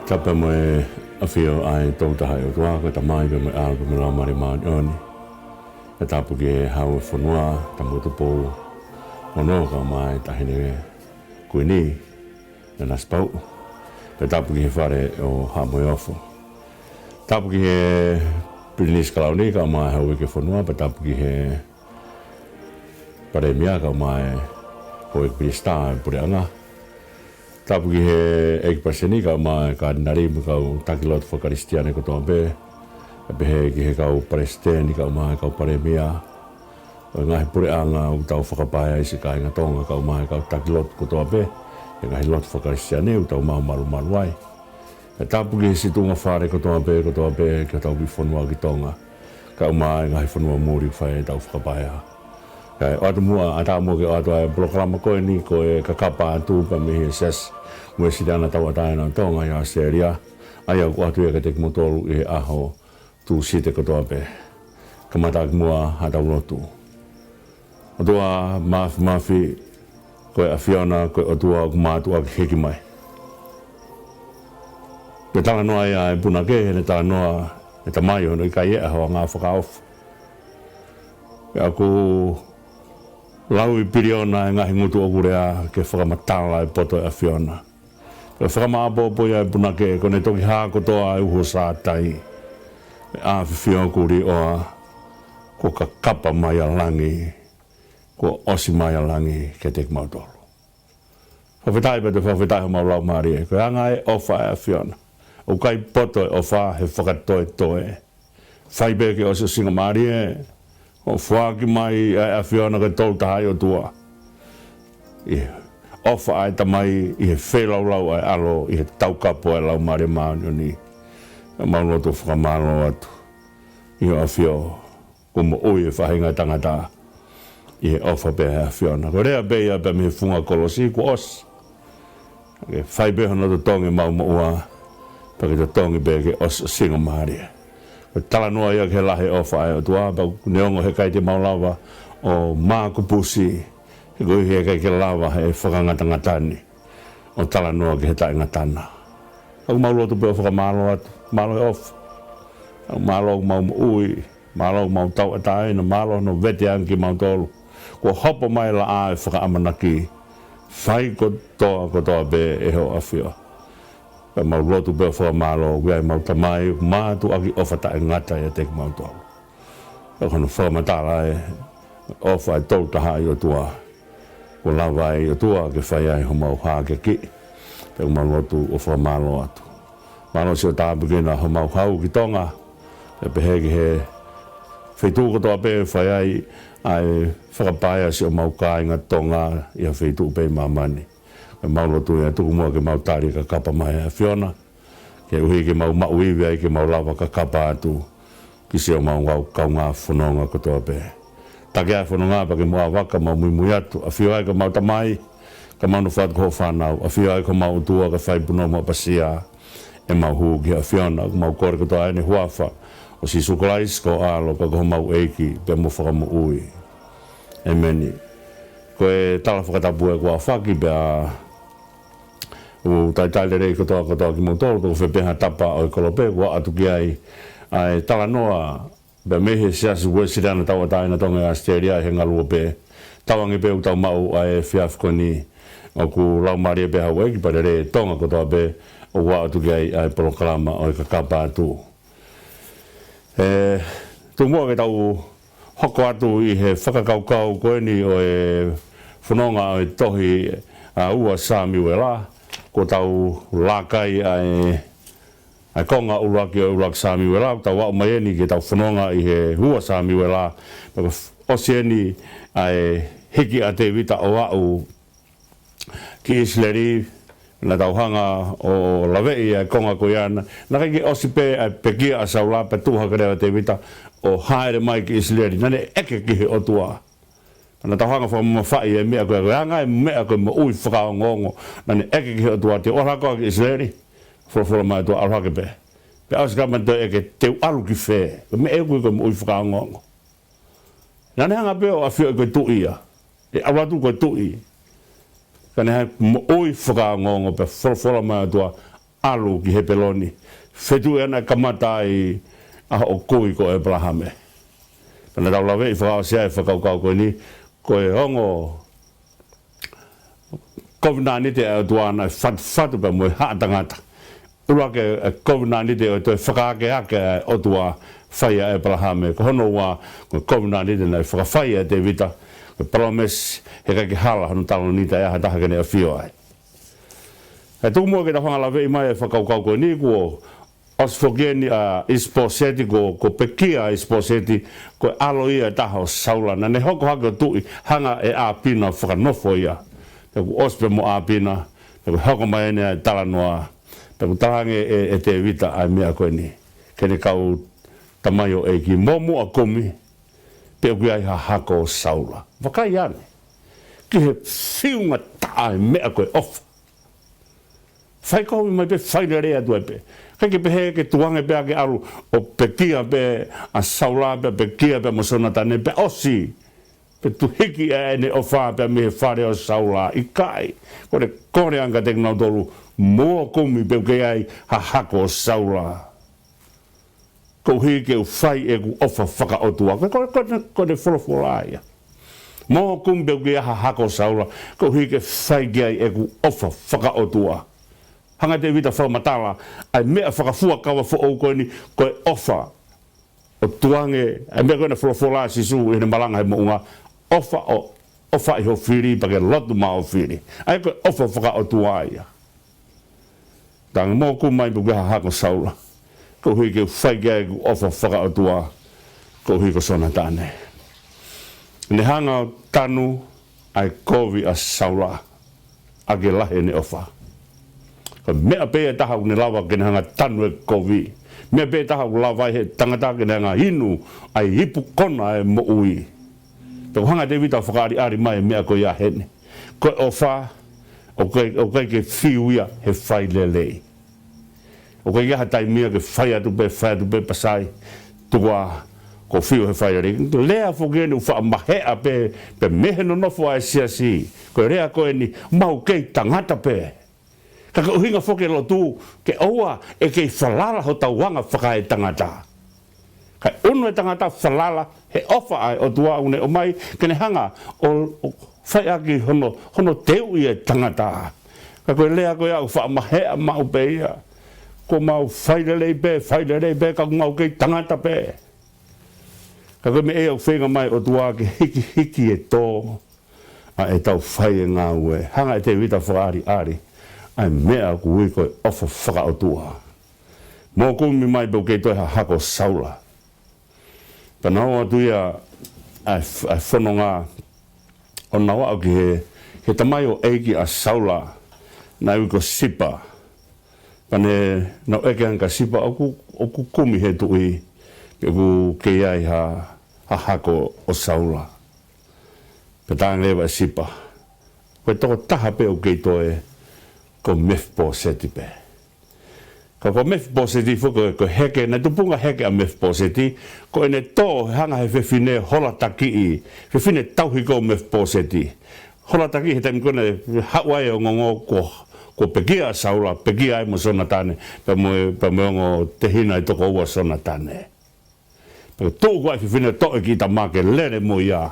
Tapa mo e awhio ai tautaha o tua ko ta mai pe mo a ko me la mari ma oni. E tapu ke hau e whanua ta motupo ono ka mai ta hene kuini na naspau. Pe tapu ke whare o ha mo ofo. Tapu ke he Pirinisi Kalauni ka mai hau ke whanua pe tapu ke he pare mia ka mai ko e pista pure anga. Tapu ki he ekipaseni ka mai ka nari mu kau takilot whakaristiane ko toa be. Pe he ki he kau paresteni ka mai kau pare mia. O ngahi pure anga u tau whakapaya isi ka inga tonga kau mai kau takilot ko toa be. E ngahi lot whakaristiane u tau mau malu malu ai. E tapu ki he situnga whare ko toa be ki tau whanua ki tonga. Kau mai ngahi whanua muri whai tau whakapaya. Kai o atu mua ata mo ke o atu ai programa ko ni ko e kakapa atu pa me ses mo sidana tau ata na tonga ya Australia ai o atu e ka te motoru e aho tu site ko tope kamata mua ata ulotu o tua mafi ko e Fiona ko o tua ma tu a heki mai pe tala no ai puna ke ne tala no e tamai no kai e aho nga whakaof aku lau i piriona e ngahi ngutu o kurea ke whakamatala e poto e Fiona. Ke whakamaapopo ia e punake ko ne toki hako toa e uho sātai. E a Fiona kuri oa ko ka kapa mai a langi, ko osi mai a langi ke te mautoro. Whawhetai pe te whawhetai ho mau lau maari e, ko anga e ofa e a Fiona. O kai poto e ofa he whakatoe toe. Whaipe ke osi singa maari e, o whaaki mai a Fiona ke tau tahai o tua. Ofa ai tamai i he whelaulau ai alo i he taukapo ai lau mare maanio ni. Maunoto whakamano atu. I o a Fio, ko mo ui e whahinga tangata i he ofa pe a Fiona. Ko rea pe ia pe me funga kolosi ko os. Whai pe hono to tongi mau mo ua, pa ke to tongi pe ke os singa maari. Tala noa ia ke lahe ofa ai o tua, pa neongo he kai te maulawa o māku pusi, he koi he kai ke lawa he whakangatangatani, o tala noa ke he tae ngatana. Au maulotu pe o whakamalo atu, malo he ofa. Au malo mau ui, malo mau tau ataina, malo no vete anki mau tolu. Ko hopo mai la a e whakaamanaki, whai ko toa be e ho awhia. Pe mau lotu pe wha malo, wea mau tamai, mātu aki ofa tae ngata ia teki mau tolu. Pe kono wha matala e ofa e tolu taha i o tua. Ko lawa i o tua ke whai ai ho mau hake ki. Pe mau lotu o wha malo atu. Malo si o tāpukina ho mau hau ki tonga. Pe heki he whetū ko toa pe whai ai whakapaya si o mau kāinga tonga i a whetū pe mamani. Ke mau lotu ia tuku mua ke mau tari ka kapa mai a Fiona. Ke uhi ke mau mauiwi ai ke mau lawa ka kapa atu. Kisi o mau ngau kaunga whanonga ko toa pe. Take ai whanonga pa ke mua waka mau mui atu. A Fio ai ka mau tamai. Ka mau nuwhat ko whanau. A Fio ai ka mau utua ka whai puno mau pasia. E mau huu ki a Fiona. Ka mau kore ko toa aine huafa. O si sukolais ko alo pa ko mau eiki. Pe mo whakamu ui. Emeni. Ko e tala whakatapu e kua whaki pe a o tai rei kotoa ki motoro ko whepeha tapa o kolope ko atu ki ai tala noa be mehe siasu we sirana tawa taina tonga Australia he ngalua pe tawangi pe utau mau ai fiafkoni o ku lau maria pe hawe ki pare re tonga kotoa pe o wa atu ki ai programa o ka kapa atu tu mua ke tau hoko atu i he whakakaukau koe ni o e whanonga o e tohi ua Sami Wela ko tau lakai ai konga uraki o uraki Sami Wela tau wau mai ni ke tau whanonga i he hua Sami Wela osieni ai hiki a te vita o au ki isleri na tau hanga o lawei ai konga ko iana na kai osi pe ai pekia a saula pe tuha karea te vita o haere mai ki isleri nane eke ki he o tua na tau hanga wha mawhai e mea koe anga e mea koe ma ui whakao ngongo nane eke ki he o tua te ora koa ki isleri whora mai tua aruhake pe pe aus kama te eke teu alu ki whē me e koe ma ui whakao ngongo nane hanga pe o a whio e koe tui ia e awatu koe tui kane hai oi whaka ngongo pe whora mai tua alu ki he peloni. Fetu ana kamata i a o kui ko Abrahame. Pana tau lawe i whakao sea e whakaukau koe ni, koe hongo COVID-19 te au tuana e whatu pa moe haa tangata. Ura ke COVID-19 o toi whakaake ake o tua whaia Abrahame. Ko hono wā COVID-19 nei whakawhaia te vita. Ko promise he kai ke hala hanu talo ni ta aha taha kene a whio ai. He tuku mua ke ta whangalawe i mai e whakaukau koe ni kuo Osfogeni isposeti ko pekia isposeti ko alo ia taha o saula na ne hoko hake o tui hanga e a pina whakanofo ia. Taku ospe mo a pina, taku hoko mai ene a talanoa, taku tahange e te vita ai mea koe ni. Kene kau tamayo e ki momu a komi, pe kui ai ha hako o saula. Wakai ane, ki he whiunga tae mea koe ofa. Whai komi mai pe whaina rea tue pe. Kai ke pehe ke tuange pe ake aru o pekia pe a saula pe pekia pe mosona tane pe osi. Pe tu hiki e ene o wha pe me whare o saula i kai. Kore anga te ngau tolu mua komi pe ke ai ha hako o saula. Ko hiki e whai e ku ofa whaka o tua. Kore wholofola ia. Mua komi pe ke ha hako o saula. Ko hiki e whai ke ai e ku ofa whaka o tua. Hanga te vita whaumatala, ai mea whakafua kawa whaou koe ni, koe ofa o tuange, ai mea koe na wholofola sisu i ne malanga he mounga, ofa i ho whiri, pake lotu ma o whiri. Ai koe ofa whaka o tuaia. Tanga mō ku mai puke ha hako saula, ko hui ke whaikia e ku ofa whaka o tua, ko hui ko sona tāne. Ne hanga o tanu, ai kovi a saula, ake lahe ne ofa. Mea pēa taha ku ne lawa kene hanga tanu e kovi. Mea pēa taha ku lawa he tangata kene hanga inu ai hipu kona e mo ui. Tau hanga te vita whakaari ari mai mea ko ia hene. Koe o wha, o kai ke whiu ia he whai lelei. O kai ia hatai mea ke whai atu pe pasai. Tukua ko whiu he whai lelei. Lea whokene u wha mahea pe mehe no nofo ai siasi. Koe rea koe ni mau kei tangata pe. Ka uhinga whoke lo tu ke oua e kei whalala ho tauanga whakae tangata. Kai unu e tangata whalala he ofa ai o tua une o mai kene hanga o whai aki hono teu i e tangata. Ka koe lea koe au whaamahea mau pe ia. Ko mau whairelei pe ka mau kei tangata pe. Ka koe me e au whenga mai o tua ke hiki e tō. A e tau whai e ngā ue. Hanga e te vita whaari ari. Ai mea ku ui koe ofa whakaotua. Mō kumi mai pau kei toi ha hako saula. Pana hoa tuia ai whanonga o nawa au ki he tamai o eiki a saula na ui ko sipa. Pane nau eke anka sipa o ku kumi he tui ke ku kei ai ha hako o saula. Petang lewa sipa. Koe toko taha pe o kei toi ko Mephiseti pe. Ka ko Mephiseti ko heke na tupunga heke a Mephiseti ko ene to hanga he fefine hola taki i fefine tauhi ko Mephiseti. Hola taki he tam kone hawai o ngongo ko pekia saula pekia ai mo sona tane pa mo ngo tehina i toko ua sona tane. Pe to ko ai fefine to ki ta make lere mo ia.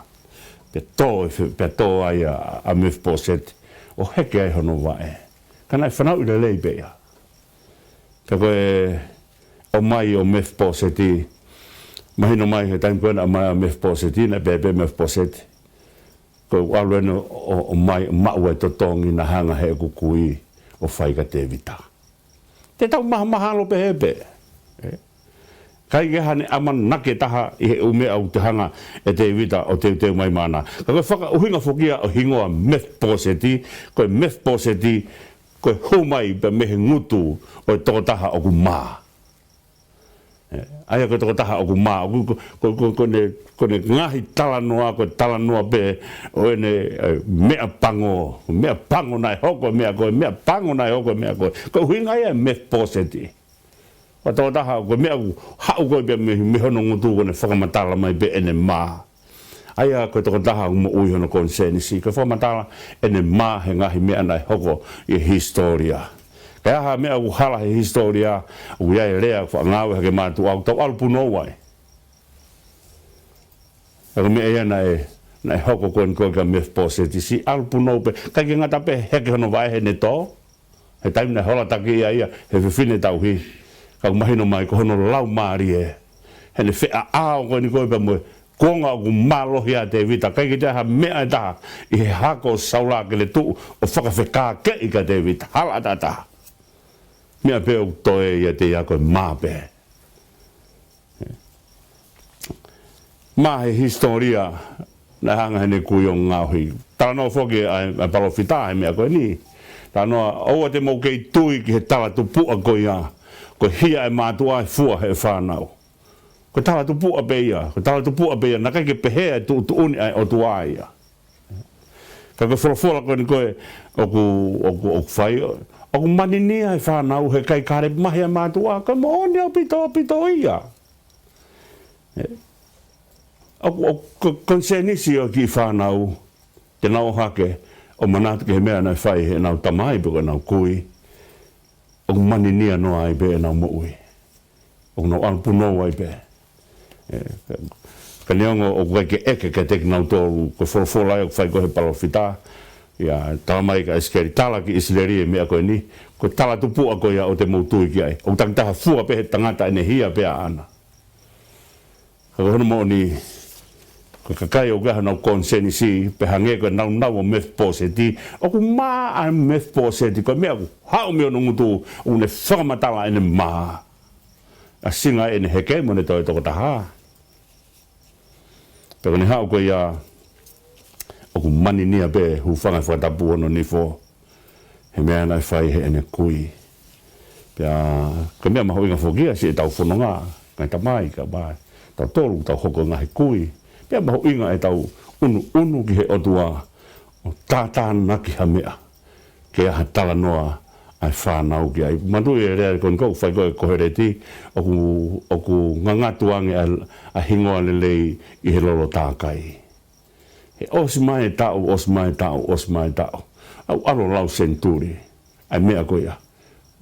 Pe to ai a Mephiseti. O heke ai hono wae. Kana whanau i le lei bea. Ka koe o mai o Mephiseti. Mahino mai he taim koena mai o Mephiseti, na bebe Mephiseti. Koe walueno o mai maua e totongi na hanga he kukui o whaika te vita. Te tau mahalo pe hebe. Kai ke hane aman nake taha i he ume au te hanga e te vita o te mai mana. Ka koe whaka uhinga whokia o hingoa Mephiseti, koe Mephiseti, koe humai pe mehe ngutu o toko taha o ku maa. Aia koe toko taha o ku maa. Kone ngahi talanoa, koe talanoa pe o ene mea pango nai hoko mea koe, mea pango nai hoko mea koe. Koe huinga ia Mephiseti. O toko taha koe mea hau koe pe me hono ngutu kone whakamatala mai pe ene maa. Aia koe toko taha umo ui hono konsenisi. Koe whamatala ene maa he ngahi mea nai hoko i historia. Pea ha mea u hala he historia u ia e rea wha ngāwe hake mātu au tau alupu no wai. Aka mea ia na e hoko koen koe ka Mephibosheth si alupu no pe kai ki ngata pe heke hono vai he ne tō he taimina hola taki ia he whiwhine tau hi ka mahino mai ko hono lau maari e he ne whea ao koe ni koe pe moe konga o ku malohi a te vita kai ki te ha mea e taha i he hako saula ke le tu o whakawheka ke i ka te vita hala tata mea pe o toe ia te ia koe māpe ma he historia na hanga hene kui o ngāhui tala no whoki a palofita he mea koe ni tala no aua te mau kei tui ki he tala tu pua koe ia koe hia e mātua e fua he whanau ko tala tu pua beia ko tala tu pua beia na kai ke pehea tu uni ai o tu ai ka ko fola ko ni ko o fai o mani ni ai fa na o he kai kare mahi ma tu a ka mo ni o pito ia o konsenisi o ki fa na o te na o hake o manat ke me na fai he na tamai be na kui o mani ni no ai be na mo ui o no an puno ai be ka neongo o kai ke eke ke te nau tōru ko whorwhora o whai kohe palofita ia talamai ka eskeri tala ki isleri e mea koe ni ko tala tupu a koe o te mautui ki ai o tangtaha fua pehe tangata ene hia pea ana ka hono mo ni ko kakai o gaha nau konseni si peha nge koe nau o Mephibosheth o ku maa a Mephibosheth koe mea ku hao meo nungutu o ne whakamatala ene maa a singa ene heke mo ne toi toko taha pero ni hao ko ia o ku mani nia be hu whanga whatapu ono ni fo he mea nai whai he ene kui pia ka mea maho inga whokia si e tau whanonga ngai tamai ka bai tau tolu tau hoko ngā he kui pia maho inga e tau unu ki he otua o tātāna ki ha mea ke aha tala noa ai whanau ki ai mandu e rea kon kou whai koe kohereti o ku ngangatuange a hingoa lelei i he lolo tākai he osi mai tau au alo lau senturi ai mea koea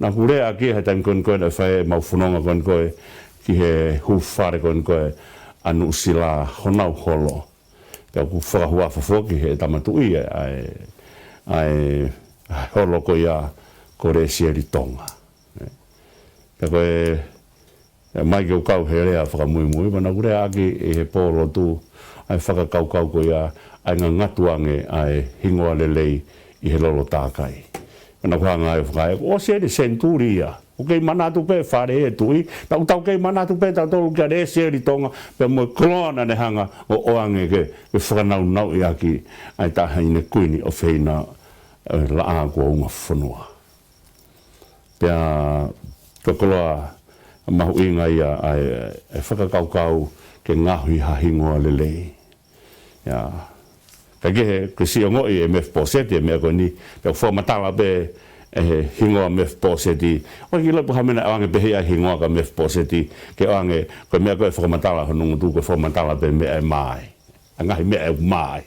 na ku rea ki he taim kon koe na whai mau whanonga kon koe ki he hufare kon koe anu sila honau holo pia ku whakahua whafoki he tamatui ai holo koea ko re sieri tonga pia koe mai ke kau he rea whakamui mana ku rea aki e he polo tu ai whakakau ko ia ai ngatuange ai hingoa lelei i he lolo tākai mana ku hanga ai whakai o sieri senturia o kei manatu pe whare e tui tau kei manatu pe tau tolu kia re sieri tonga pia mo klona ne hanga o oange ke whakanau i aki ai tahine kuini o wheina la agua unga whanua pia kokoloa mahu inga ia ai whakakaukau ke ngahui ha hingoa lelei ia ka gehe ke si ongo i e Mephibosheth e mea koe ni pia whamatala pe hingoa Mephibosheth o ki lopu hamena oange pehe ai hingoa ka Mephibosheth ke oange koe mea koe whakamatala honungu tu koe whamatala pe mea e mai a ngahi mea e mai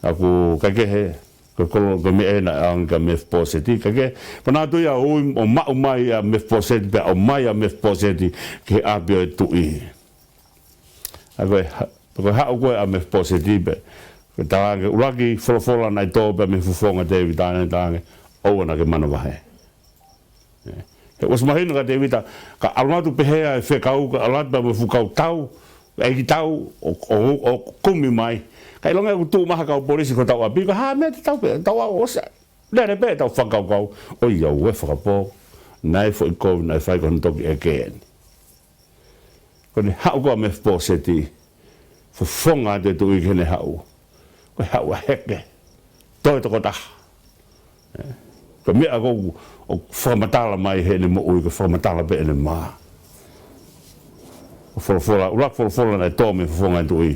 aku ka gehe ko me ena ang ka Mephibosheth ka ke pana tu ya o mau mai a Mephibosheth pe o mai a Mephibosheth ke abio e tui ko ha o a Mephibosheth pe ko ta ke uraki fola na to pe me fufonga David ana o na ke mana vahe e os mahino ka David ka almatu pe he fe kau ka alat ba me fukau tau e tau o kumi mai kai longa ku tu maha ka polisi ko tau abi ka ha me tau osa le pe tau whakau kau o ia ue whakapo nai fo i kou nai whai kon toki again ko ni hau ko a Mephibosheth fo fonga te tu i kene hau ko hau a heke toi toko taha ko mea ko o whamatala mai he ne mo ui ko whamatala pe ene maa o wholofola nai tō me fo fonga tu i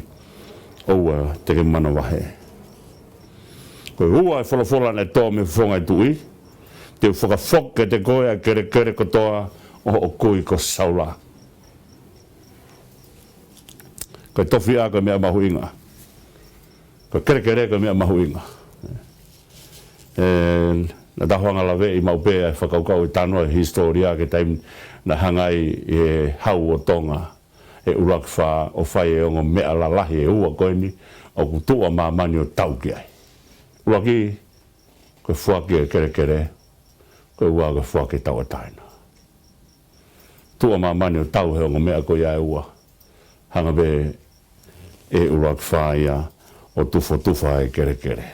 oua te ke mana wahe. Koe ua e wholofola ne tō me whongai tui, te whakawhoke te koe a kere kotoa o kui ko saula. Koe tofi a koe mea mahu inga. Koe kere koe mea mahu inga. na tahanga lawe I maupe e whakaukau I tanoa historia ke taim na hangai e hau o tonga e urak wha o whai e ongo mea la lahi e ua koeni o kutua mamani o tau ki ai. Uraki koe whuaki e kere kere koe ua koe whuaki tau a taina. Tua mamani o tau he ongo mea koe ai ua hanga be e urak wha ia o tufa e kere kere.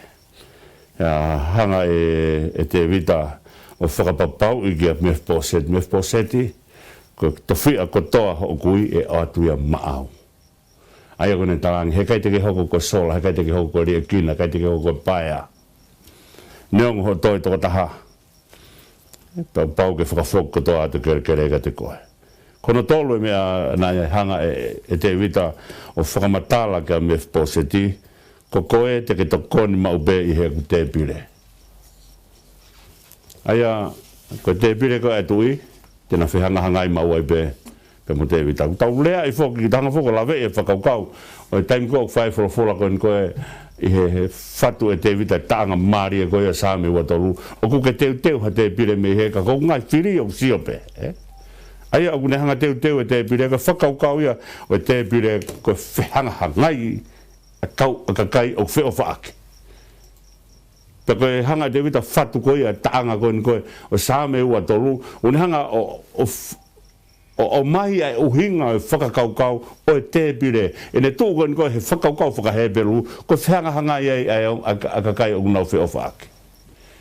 Hanga e te vita o whakapapau I kia Mefposeti ko tawhia kotoa o kui e atuia maau. Aia kone tarangi, he kai teke hoko ko sola, he kai teke hoko ko ria kina, kai teke hoko ko paia. Neongo ho toi toko taha. Pau ke whakafok kotoa atu kere ka te koe. Kono tolu mea nai hanga e te vita o whakamatala ka Mefposeti, ko koe teke tokoni maube I he ku te pire. Aia, ko te pire ko e tui, tēnā whihanga hangai mau ai pe mo te vita. Tau lea I whoki, ki tanga whoko lawe e whakaukau, o I taim kōk whai whora koe koe I he whatu e te vita tāanga maari e koe a sāme wataru, o kuke teu ha te pire me he ka kou ngai whiri o siope. Aia, o kune hanga teu e te pire, ka whakaukau ia o te pire koe whihanga hangai a kau a kakai o whio whaake. Pe koe hanga te vita whatu koe a taanga koe o sāme ua toru, o ne hanga o mai ai o hinga e whakakaukau o e te pire. E ne tō koe he whakaukau whakaheperu, koe whihanga hanga ai a kakai o unau whio whaake.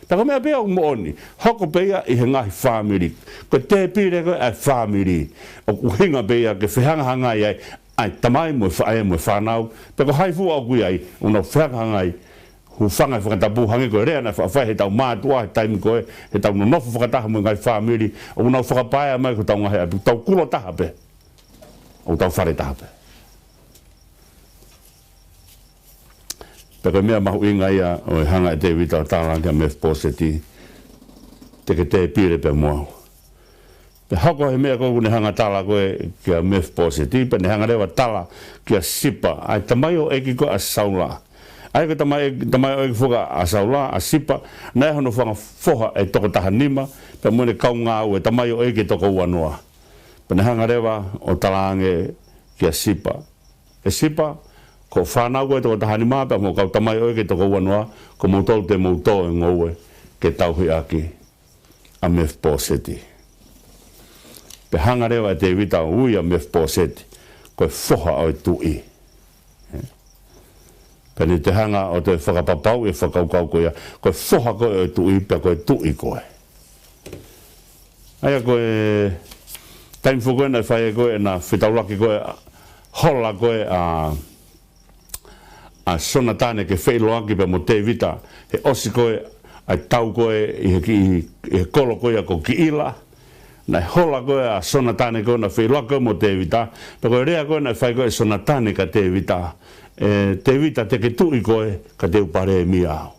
Taka mea pia o mooni, hoko pia I he ngahi whamiri. Koe te pire koe a whamiri, o hinga pia ke whihanga hanga ai tamai mo whanau, pe ko haifu au kui ai, unau whihanga hanga ai, hu whanga whakatapu hangi koe rea na whawhai he tau mātua he taimi koe he tau no nofu whakataha mo ngai whamiri o nau whakapaia mai ko tau ngahe apu tau kulo taha pe o tau whare taha pe koe mea mahu inga ia o hanga e te wita o tālanga Mefposeti teke te pire pe moau pe hako he mea koe ne hanga tala koe kia Mefposeti pe ne hanga rewa tala kia sipa ai tamai o eki koe a saula ai ko tamai o fuga a saula a sipa na hono fanga foha e toko taha nima pe mo ne kaunga o tamai o eke toko wanua pe na hanga rewa o talange kia sipa e sipa ko whana ko e toko taha nima pe mo kau tamai o eke toko wanua ko mo tolu te mo to e ngoue ke tauhi aki a Mefposeti pe hanga rewa te vita ui a Mefposeti ko foha o tui Pene te hanga o te whakapapau e whakaukau koe koe whoha koe o tui pia koe tui koe. Aia koe taim whukoe nei whae koe na whitauraki koe hola koe a sona tāne ke whailoaki pia mo te vita he osi koe ai tau koe I he kolo koe a ko ki ila na hola koe a sona tāne koe na whailoaki mo te vita pia koe rea koe na whae koe sona tāne ka te vita te vita te ke tui koe ka te upare e mia au.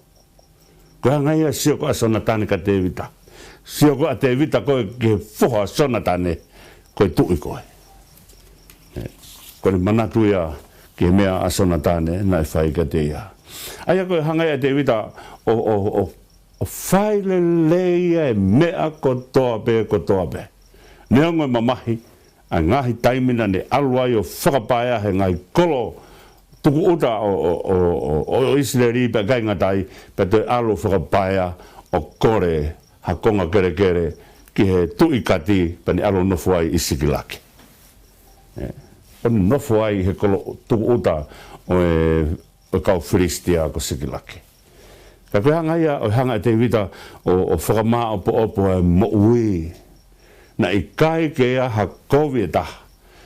Koe ngai a sio koe a sona tane ka te vita. Sio koe a te vita koe ke whoha sona tane koe tui koe. Koe manatu ia ke mea a sona tane nai whai ka te ia. Aia koe hangai a te vita o whaile leia e mea kotoa pe. Neongo mamahi a ngahi taimina ne aluai o whakapaya he ngai kolo tuku uta o Israeli pe kai ngatai pe te alo whakapaia o kore hakonga kere kere ki he tuikati pe ni alo nofuai isikilaki. O nofuai he kolo tuku uta o kau Filistia ko sikilaki. Ka koe hanga ia o hanga te vita o whakamaa opo e mo ui. Na I kai ke ia hakovi e taha.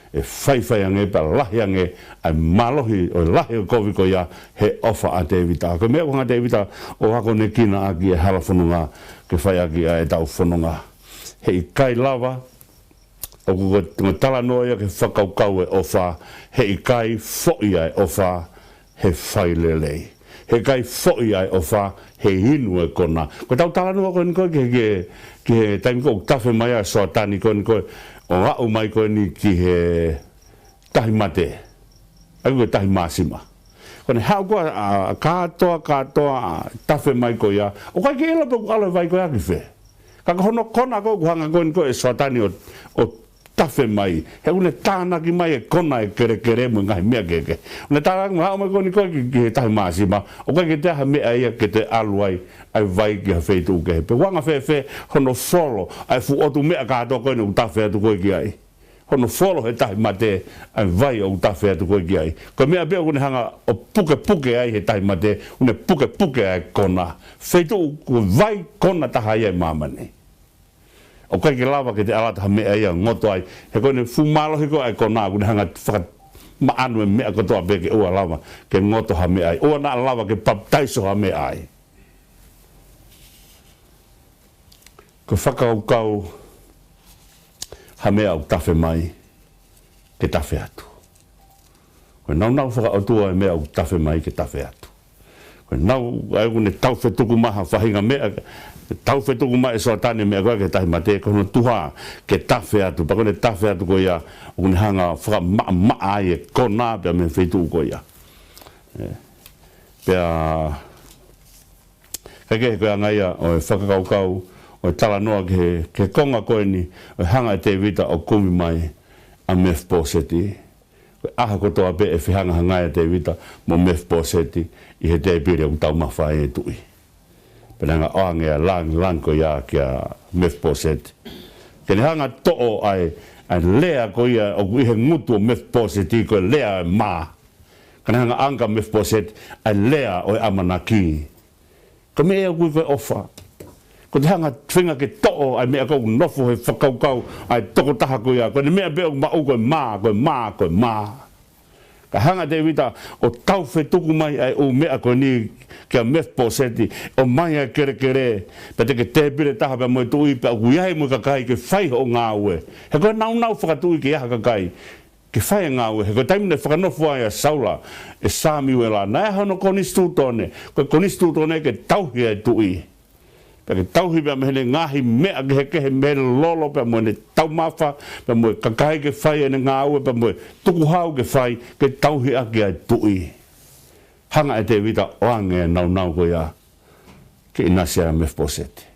E whaiwhai ange pa lahi ange ai malohi o lahi o kovi ko ia he ofa a te vita. Ko mea wanga te vita o hako ne kina aki e hala whanunga ke whai aki a e tau whanunga. He I kai lava o kuko tala noa ia ke whakaukau e ofa he I kai fhoi ai ofa he whailelei. He kai fhoi ai ofa he inu e kona. Ko tau tala noa koe nikoe ke taimi ko tafe mai a soa tani koe nikoe o ngā umai koe ni ki he tahi mate, ai koe tahi māsima. Kone hau koa katoa tafe mai ko ia. O kai ke ela pe ku ala vai ko ia ki fe. Ka hono kona ko hanga ko e swatani o tafe mai. He une tāna ki mai e kona e kere mo ngai mea keke. Une tāna ki hau mai ko ni ko ki tahi maasima. O kai ke te ha mea ia ke te aluai ai vai ki ha feitu ke. Pe wanga fe hono folo ai fu otu mea katoa ko ni tafe atu ko ki ai. Hono folo he tahi mate ai vai o tafe atu ko ki ai. Ko mea bea kune hanga o puke ai he tahi mate. Une puke ai kona. Feitu ko vai kona taha ia mamani. O kai ke lava ke te alata ha mea ia ngoto ai. He koe ne fumalo hiko ai kona kune hanga whaka maanu e mea kotoa pe ke ua lava ke ngoto ha mea ai. Ua na lava ke baptaiso ha mea ai. Ko whakaukau ha mea au tafe mai ke tafe atu. Koe nau whaka autua e mea au tafe mai ke tafe atu. Koe nau ai kune tau whetuku maha whahinga mea tau whetuku mai e soatane mea koe ke tahi mate kono tuha ke tafe atu. Pa kone tafe atu ko ia o kune hanga whaka maa ai e kona pia me whetuku ko ia. Pia kake koe angaia o e whakakaukau o tala noa ke konga koe ni o hanga e te vita o kumi mai a Mephiseti. Koe aha kotoa pe e whihanga hangai e te vita mo Mephiseti i he te pire o tau mawhai e tui. Penanga oangea lang ko ia kia Mephiseti. Kene hanga to'o ai lea ko ia o kui he ngutu o Mephiseti koe lea e maa. Kene hanga anga Mephiseti ai lea o e amanaki. Ko me ea kui koe ofa. Ko te hanga whinga ke to'o ai mea kou nofo he whakaukau ai toko taha ko ia. Ko ne mea beo ma'u koe maa. Ka hanga te wita o tau whetuku mai ai o mea koe ni kia Mephiseti o mai ai kere. Pa te ke te pire taha pia moe tui pia o iai moe kakai ke whai o ngā ue. He koe nau whakatui ke iaha kakai. Ke whai ngā ue. He koe taimune whakanofo ai a Saula e Samuel la. Nai hano konistu tone. Koe konistu tone ke tauhi ai tui. Pake tauhi pia mehene ngahi mea kehe mehene lolo pia moe ne tau mawha pia moe kakai ke whai ene ngā ue pia moe tuku hau ke whai ke tauhi ake ai tui. Hanga e te wita oange nau ko ia ke inasia Mephiseti.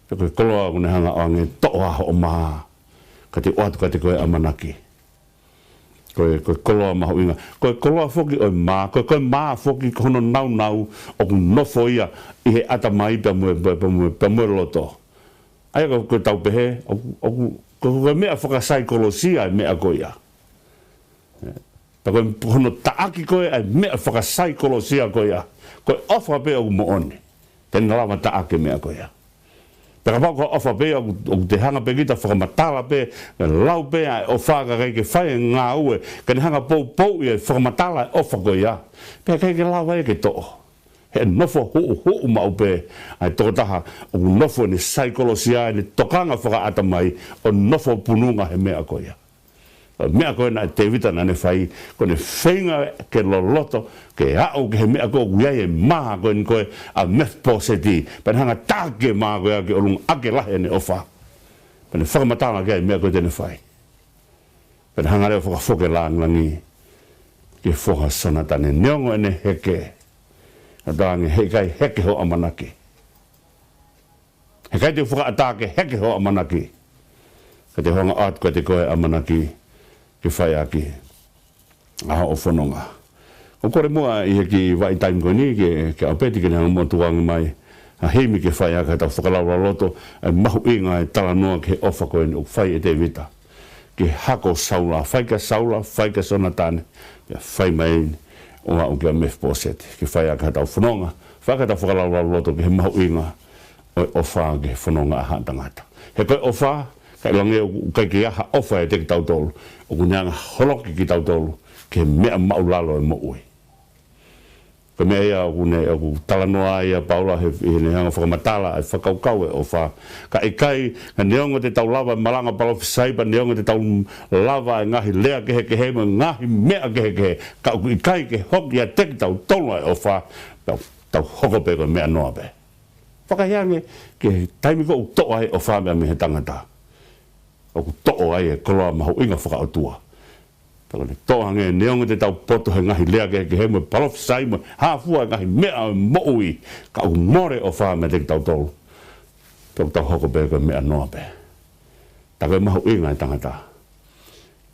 Pia koe koloa kune hanga oange toa ho o maha ka te oatu ka te koe amanaki. Koe koloa maho inga. Koe koloa foki oi maa. Koe maa foki kono nau o ku nofo ia i he ata mai pia mue loto. Aia koe tau pehe. Koe mea whakasaikolosia e mea koe ia. Pa koe kono taaki koe ai mea whakasaikolosia koe ia. Koe ofa pe o mo one. Tena lama taake mea koe ia. Pera pao ko ofa pe o te hanga pe kita whakamatala pe lau pe o whaka kei ke whai ngā ue ka ni hanga pou i e whakamatala e ofa ko ia pe kei ke lau e ke to'o he nofo huu mau pe ai toko taha o nofo ni saikolosia ni tokanga whakaata mai o nofo pununga he mea ko ia mea koe na te vita na ne whai ko ne whainga ke loloto ke hao ke he mea koe uiai e maha koe ni koe a Mephiseti pa hanga tāke maha koe ake olung ake lahe ne ofa pa ne whakamatanga ke mea koe tene whai pa hanga leo whakafoke langi ke whoka sana tane neongo ene heke a tāngi hekai heke ho amanaki hekai te whakaatake heke ho amanaki ka te honga at koe te koe amanaki ke whai aki aha o whanonga. O kore mua i heki wai taim koe ni ke apeti ke nanga mua tuanga mai a heimi ke whai aka tau whakalaura loto e mahu inga e tala noa ke ofa koe ni o whai e te vita ke hako saula, whai ka sonatane whai mai o ngā uke a Mephiseti ke whai aka tau whanonga whai ka tau whakalaura loto ke he mahu inga o ofa ke whanonga a hantangata. He koe ofa kai lange kai ke aha ofa e te tau tolu o kuneanga holoki ki tau tolu ke mea maulalo e mo ui ka mea ia o kune o talanoa ia paula he hanga whakamatala e whakaukau e ofa ka kai ka neongo te tau lava malanga palofisai pa neongo te tau lava e ngahi lea ke he ngahi mea ke ka kai ke hoki a te tau tolu e ofa tau hokope ko mea noa pe whakahiange ke taimi ko utoa e ofa mea me he tangata o ku to'o ai e koloa mahu inga whakaatua. Pero le to hange neonga te tau poto he ngahi lea ke he mo palof sai mo hafua ngahi mea moui ka u more o wha me te tau tolu. Tau tau hoko pe koe mea noa pe. Taka mahu inga i tangata.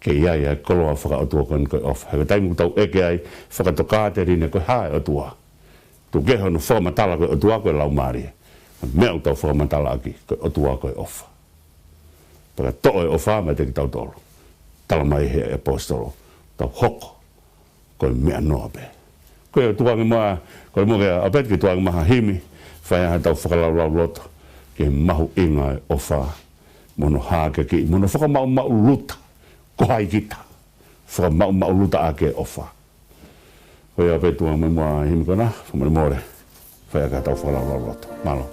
Ke iai ai koloa whaka otua koe ofa. Hei taimu tau eke ai whakatoka te rine koe hae otua. Tu keho no whamatala koe otua koe lau maari. Mea u tau whamatala aki koe otua koe ofa. Paka toe ofa me te tau tolu. Tala mai he apostolo. Tau hoko. Koe mea noa pe. Koe tuangi maa, koe mo ke apet ki tuangi maha himi. Whai aha tau whakalau loto. Ke mahu inga e ofa. Mono hake ki. Mono whakamau mau luta. Ko hai kita. Whakamau mau luta ake ofa. Koe apet tuangi maa himi kona. Whamare more. Whai aha tau whakalau loto. Malo.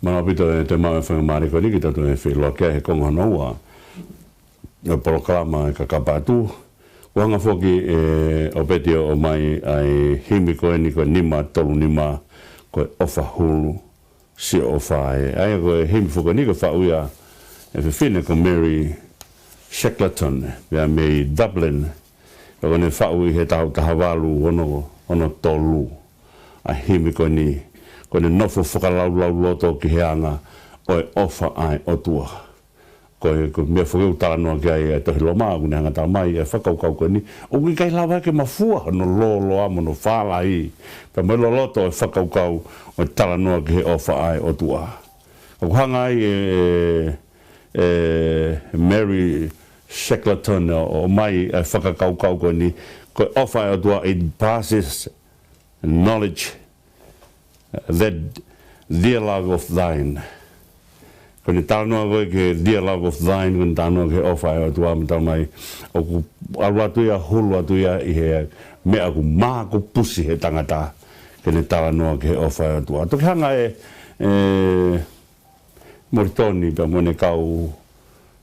Mana pito e te mau e whanga maari ko niki tatu e whiloa kia he konga noua. E poroklama e ka kapatu. Wanga whoki e o peti o mai ai himi koe ni koe nima, tolu nima, koe ofa hulu, si ofa e. Aia koe himi whoka ni koe whauia e whiwhine ko Mary Shackleton, mea mei Dublin. E kone whaui he taha walu ono tolu. A himi koe ni. Koe nofo whakalau loto ki heanga oe ofa ai otua. Koe mea whakeu tala noa ki ai e tohi lo maa kune hanga tala mai e whakaukau koe ni. O kui kai lawa ke mafua no lo amo no whala i. Pea mai lo loto e whakaukau oe tala noa ki he ofa ai otua. O hanga ai Mary Shackleton o mai e whakaukau koe ni. Koe ofa ai otua, it passes knowledge that dear love of thine. Kone tānoa koe ke dear love of thine, kone tānoa ke ofa e atua me tau mai. O ku aru atu ia, hulu atu ia, i he mea ku maa ku pusi he tangata. Kone tānoa ke ofa e atua. Toki hanga moritoni, pia mone kau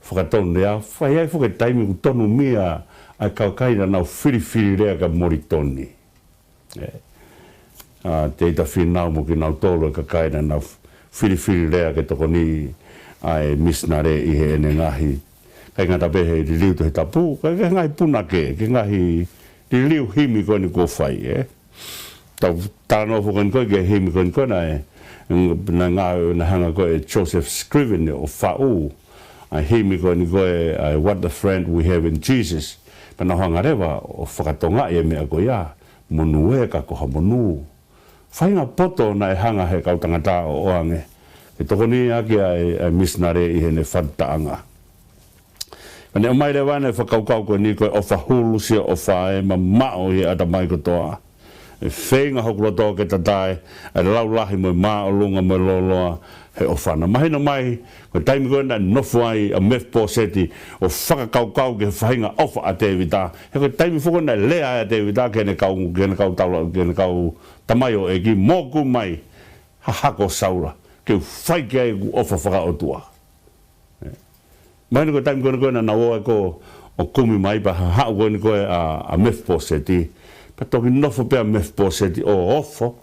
whakatonu rea. Whai ai whake taimi ku tonu mia, ai kau kaina nau whiri rea ka moritoni. Te ita whinau mo ki nau tolo e ka kaina nau whiri rea ke toko ni ai misnare i he ene ngahi. Kai ngata pehe i liu te he tapu, kai ngai puna ke ngahi i liu himi koe ni ko whai. Tau tāno whukon koe ke himi koe koe na ngā na hanga koe Joseph Scriven o whau. Ai himi koe ni koe what a friend we have in Jesus. Pana hanga rewa o whakatonga e mea koe ia. Monu e ka koha monu. Whainga poto na e hanga he kautangata o oange. E toko ni aki ai misnare i hene whataanga. Kane o mai re wane whakaukau koe ni koe o whahulu sia o whae ma mao i ata mai kotoa. E whenga hokula toa ke tatai, e laulahi mo maa o lunga mo loloa he o whana. Mahina mai, koe taimi koe na nofu ai a Mephiseti o whakakaukau ke whainga ofa a te vita. He koe taimi whuko na lea a te vita kene kau taula, kene kau tamai o eki moku mai hahako saura. Ke whaike ai ofa whakaotua. Mahina koe taimi koe na naoa ko o kumi mai pa hau koe ni koe a Mephiseti. pa toki nofo pea Mephibosheth o ofo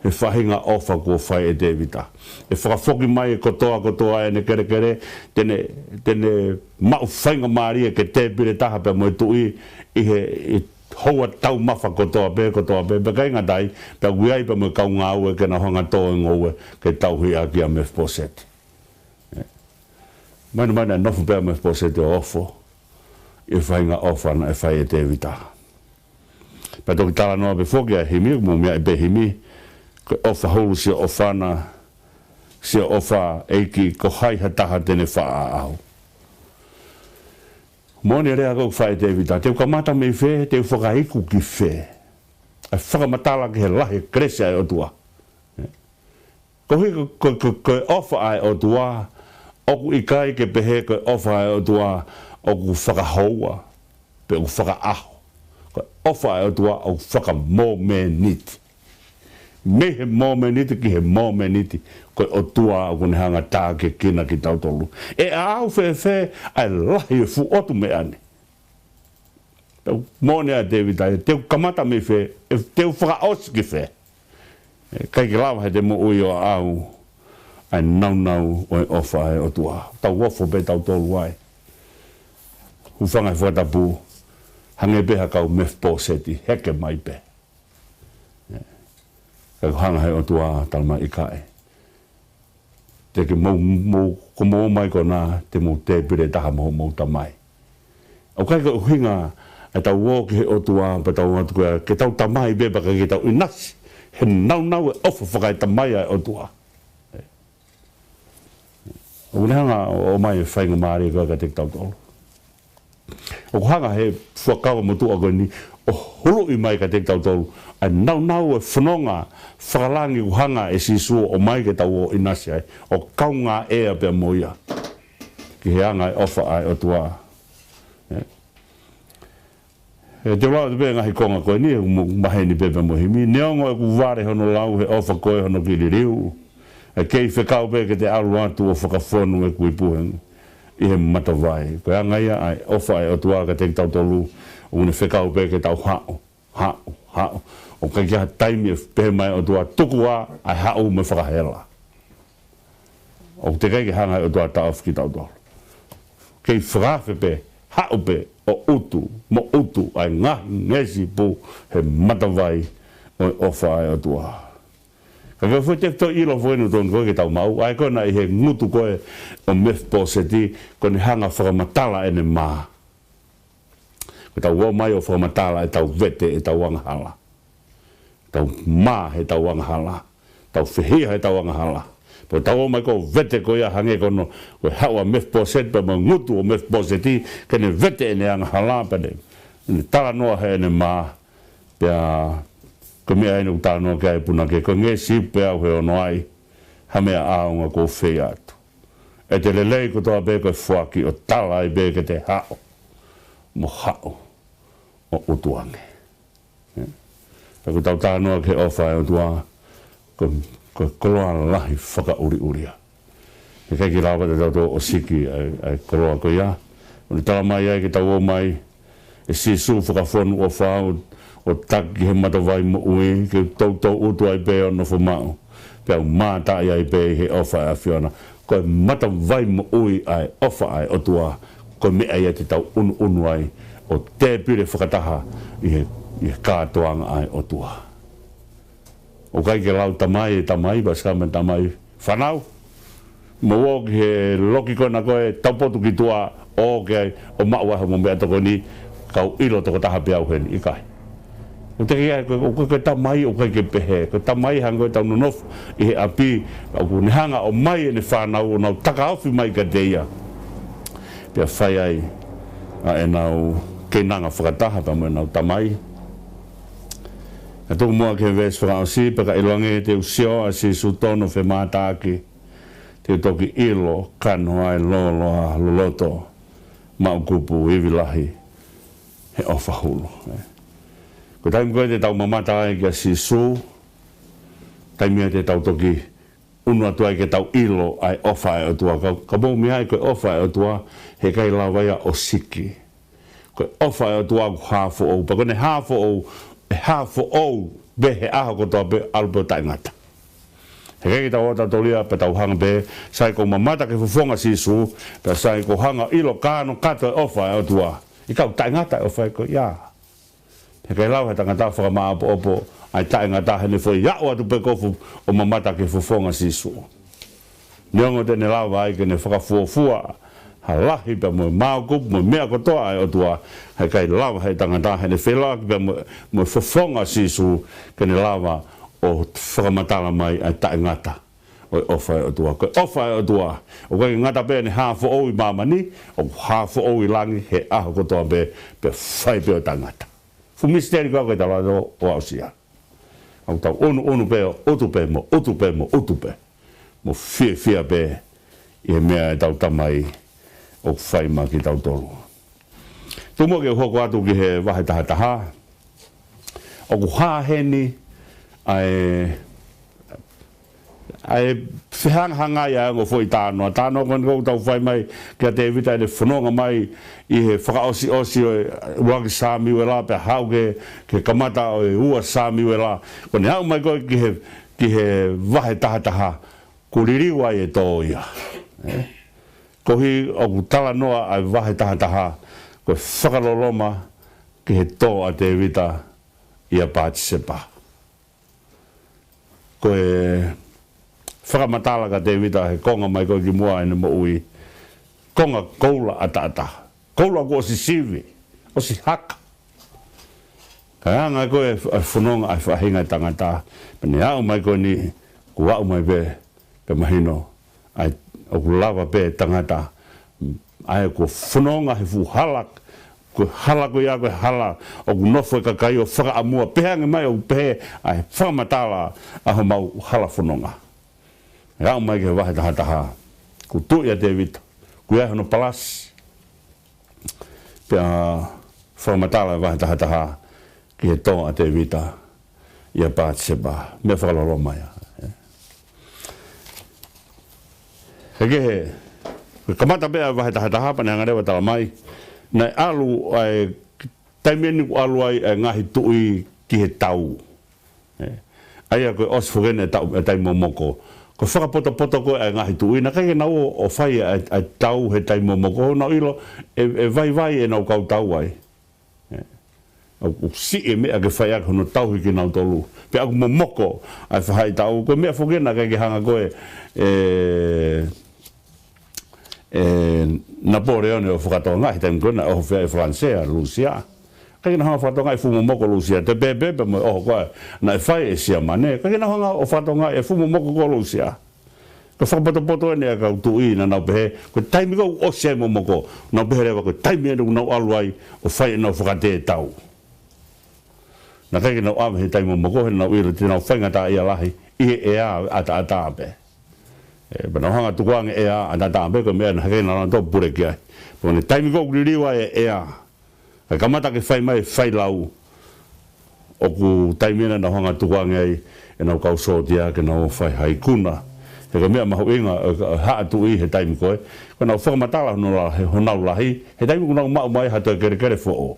e whahinga ofa kua whai e Davida. E whakafoki mai e kotoa e ne kere tene mau whainga maari e ke te pire taha pea mo e tui i he hoa tau mafa kotoa pe pe kai ngatai pe guai pe mo kau ngau e ke na honga to ngau ke tau hi aki a Mephibosheth. Mana nofu pe Mephibosheth o ofo e whainga ofa na e whai e Davida. Pe toki tala noa pe foki a himi mo mea e pe himi ko ofa holu si ofana si ofa eiki ko hai hataha tene wha au. Mone rea kau whae Davida, te ukamata mei whe, te whakaiku ki whe. E whakamatala ki he lahi krese ai o tua. Ko hui ko ofa ai o tua, oku i kai ke pehe ko ofa ai o tua, oku whakahoua, pe oku whakaaho. Ko ofa ai o tua, oku whakamomeniti. Me he momeniti ki he momeniti, ko o tua o kune hanga tā ke kina ki tautolu. E au whe ai lahi e fu otu me ane. Tau mone a Davida, teu kamata me whe, teu whakaosi ki whe. Kai ki lawa he te mo ui o au, ai nau o e ofa e o tua. Tau wofo pe tautolu ai. Hufanga e whatapu, hange beha kau Mephibosheth, heke mai pe. Kai hanga he o tua talma i kai. Te ke ko mo mai ko na te mo te pire taha mo tamai. Au kai ko hinga e tau wo ke o tua pa tau atu ke tau tamai be ba ke tau inasi. He nau e ofa whakai tamai ai o tua. O hanga o mai e whainga maari ko ka te tau tolu. O hanga he whakawa mo tua ko ni o hulu i mai ka te tau tolu. Ai nau e whanonga whakalangi uhanga e sisu o mai ke tau o inasi ai. O kaunga ea pia moia. Ki he anga e ofa ai o tua. E te wau te pēngahi konga koe ni e maheni pepe mohimi. Neongo e ku ware hono lau he ofa koe hono ki li riu. E kei whekau pe ke te alu atu o whakawhonu e kui puhengu. I he matawai. Koe anga ia ai ofa ai o tua ka te tau tolu. O une whekau pe ke tau hao. O kai kia taimi e pehe mai o tua tuku a ai hao me whakahela. O te kai ki hanga o tua tau ki tau tolu. Kei whakawhe pe, hao pe, o utu, mo utu, ai ngahi ngesi pu he matawai o ofa ai o tua. Ka kai fwoi tekto ilo fwenu ton koe ke tau mau, ai kona i he ngutu koe o Mephibosheth kone hanga whakamatala ene maa. Ko tau wau mai o whakamatala e tau vete e tau wangahala. Tau maa he tau wangahala. Tau whihia he tau wangahala. Po tau o mai ko vete ko ia hange kono ko hawa Mephibosheth pa ngutu o Mephibosheth kene vete ene wangahala pa ne. Ne tala noa he ene maa. Pea ko mea ene utala noa kia e puna ke ko nge sipe au he ono ai. Hamea aonga ko whei atu. E te lelei ko toa be ko e whaki o tala i be ke te hao. Mo hao. O utuange. Ko tau tānoa ke ofa e o tua ko koloa lahi whakauri uria. E kai ki rawa te tau o siki ai koloa ko ia. O ni tala mai ai ke tau o mai e sisu whakawhonu o whao o taki he matawai mo ui ke tau utu ai pe o no whamau. Pea mata ai pe he ofa e a whiona. Ko matawai mo ui ai ofa ai o tua ko me ai te tau unu ai o te pire whakataha i he kātoanga ai o tua. O kai ke lau tamai, baskamen tamai whanau. Mo o ki he loki kona koe taupotu ki tua o ke o mauaha mo mea toko ni kau ilo toko taha pe au heni i kai. O te kia o kai tamai o kai ke pehe, ko tamai hango e tau nonof i he api o ku nehanga o mai e ne whanau o nau taka awhi mai ka teia. Pia whai ai a e nau keinanga whakataha pa mo e nau tamai. Ka tuku mua ke ves whakaosi, paka ilange te usio a si sutono whe mātāki. Te toki ilo, kano ai loloa, loloto, maukupu, iwilahi, he ofa hulu. Ko taimi koe te tau mamata ai kia si su, taimi te tau toki unu atu ai ke tau ilo ai ofa ai o tua. Ka moumi ai koe ofa ai o tua, he kai lawaia o siki. Koe ofa ai o tua ku hafo ou, pa kone hafo ou, hafo o be he aho ko to be albo taingata he ke ta ota tolia pe tau hanga be sai ko mamata ke fofonga sisu pe sai ko hanga ilo kano kato ofa o tua I kau taingata ofa ko ya he ke lau he tangata whaka maa opo ai taingata he ne foi ya o atu pe kofu o mamata ke fofonga sisu niongo tene lau ai ke ne whakafuafua halahi pe mo mauku mo mea kotoa ai o tua he kai lava he tangata he ne whela pe mo fofonga sisu ke ne lava o whakamatala mai ai taingata o ofa o tua ko ofa o tua o kai ngata pe ne hafo o I mamani o hafo o I langi he aho kotoa pe whai pe o tangata fu misteri ko kai tala o ausia au tau onu pe otu pe mo mo fia pe I mea tau tamai o whai ma ki tau tolu. Tumo ke hoko atu ki he wahe taha. O ku hāheni ai whihangahanga ia ngo fwoi tānoa. Tānoa kon kou tau whai mai kia te evita I le whanonga mai I he whakaosi o uaki sāmi ue la pe hau ke kamata o ua sāmi ue la. Kone hau mai koe ki he wahe taha. Kuririwa e tō ia. Kohi o tala noa ai wahe taha ko whakaroloma ki he tō a te vita ia pāti sepa. Ko e whakamatala ka te vita he konga mai koe ki mua ene mo ui. Konga koula ata. Koula ko o si sivi, o si haka. Ka anga koe whanonga ai whahinga tangata. Pene au mai koe ni ku au mai pe mahino. Ai o lava pe tangata ai ko whanonga he fu halak ko halako ia ko hala o nofo ka kai o whaka amua pehange mai o pehe ai whamatala aho mau hala whanonga ia mai ke wahe taha ko tu ia David ko ia hono palas pe whamatala wahe taha ki he tō a David ia pāti seba me whakalolo mai Hege kamata bea wahe taha pane angarewa tala mai nai alu ai taimeni ku alu ai ngahi tui ki he tau ai ko osfogene tau taimo moko ko whakapoto ko ai ngahi tui na kai na o whai ai tau he taimo moko na ilo e vai e nau kau tau ai o si e mea ke whai ako no tau hiki nau tolu pe aku momoko ai whai tau ko mea fogena kai ke hanga koe Napoleone o whakatonga he taim kona o whai Francea, Lucia. Kai na hanga whakatonga e fumo moko Lucia, te bebe mo o koe na e whai e sia mane. Kai na hanga o whakatonga e fumo moko ko Lucia. Ko whakapoto ene a kau tui na nau pehe, ko taimi kou o se mo moko, nau pehe rewa ko taimi ene nau aluai o whai e nau whakate tau. Na kai nau ame he taimi mo moko, he nau ilo te nau whaingata ia lahi, ihe e a ata ape. Bana hanga tukuang e a anda tambe ko mea na hake na to pure kia. Pone taimi ko ririwa e a. Ka kamata ke whai mai whai lau. O ku taimi na hanga tukuang e na kau sotia ke na whai haikuna. He ka mea mahu inga haa tu I he taimi koe. Ko na whakamatala honau lahi. He taimi ko na mau mai hato kere fo.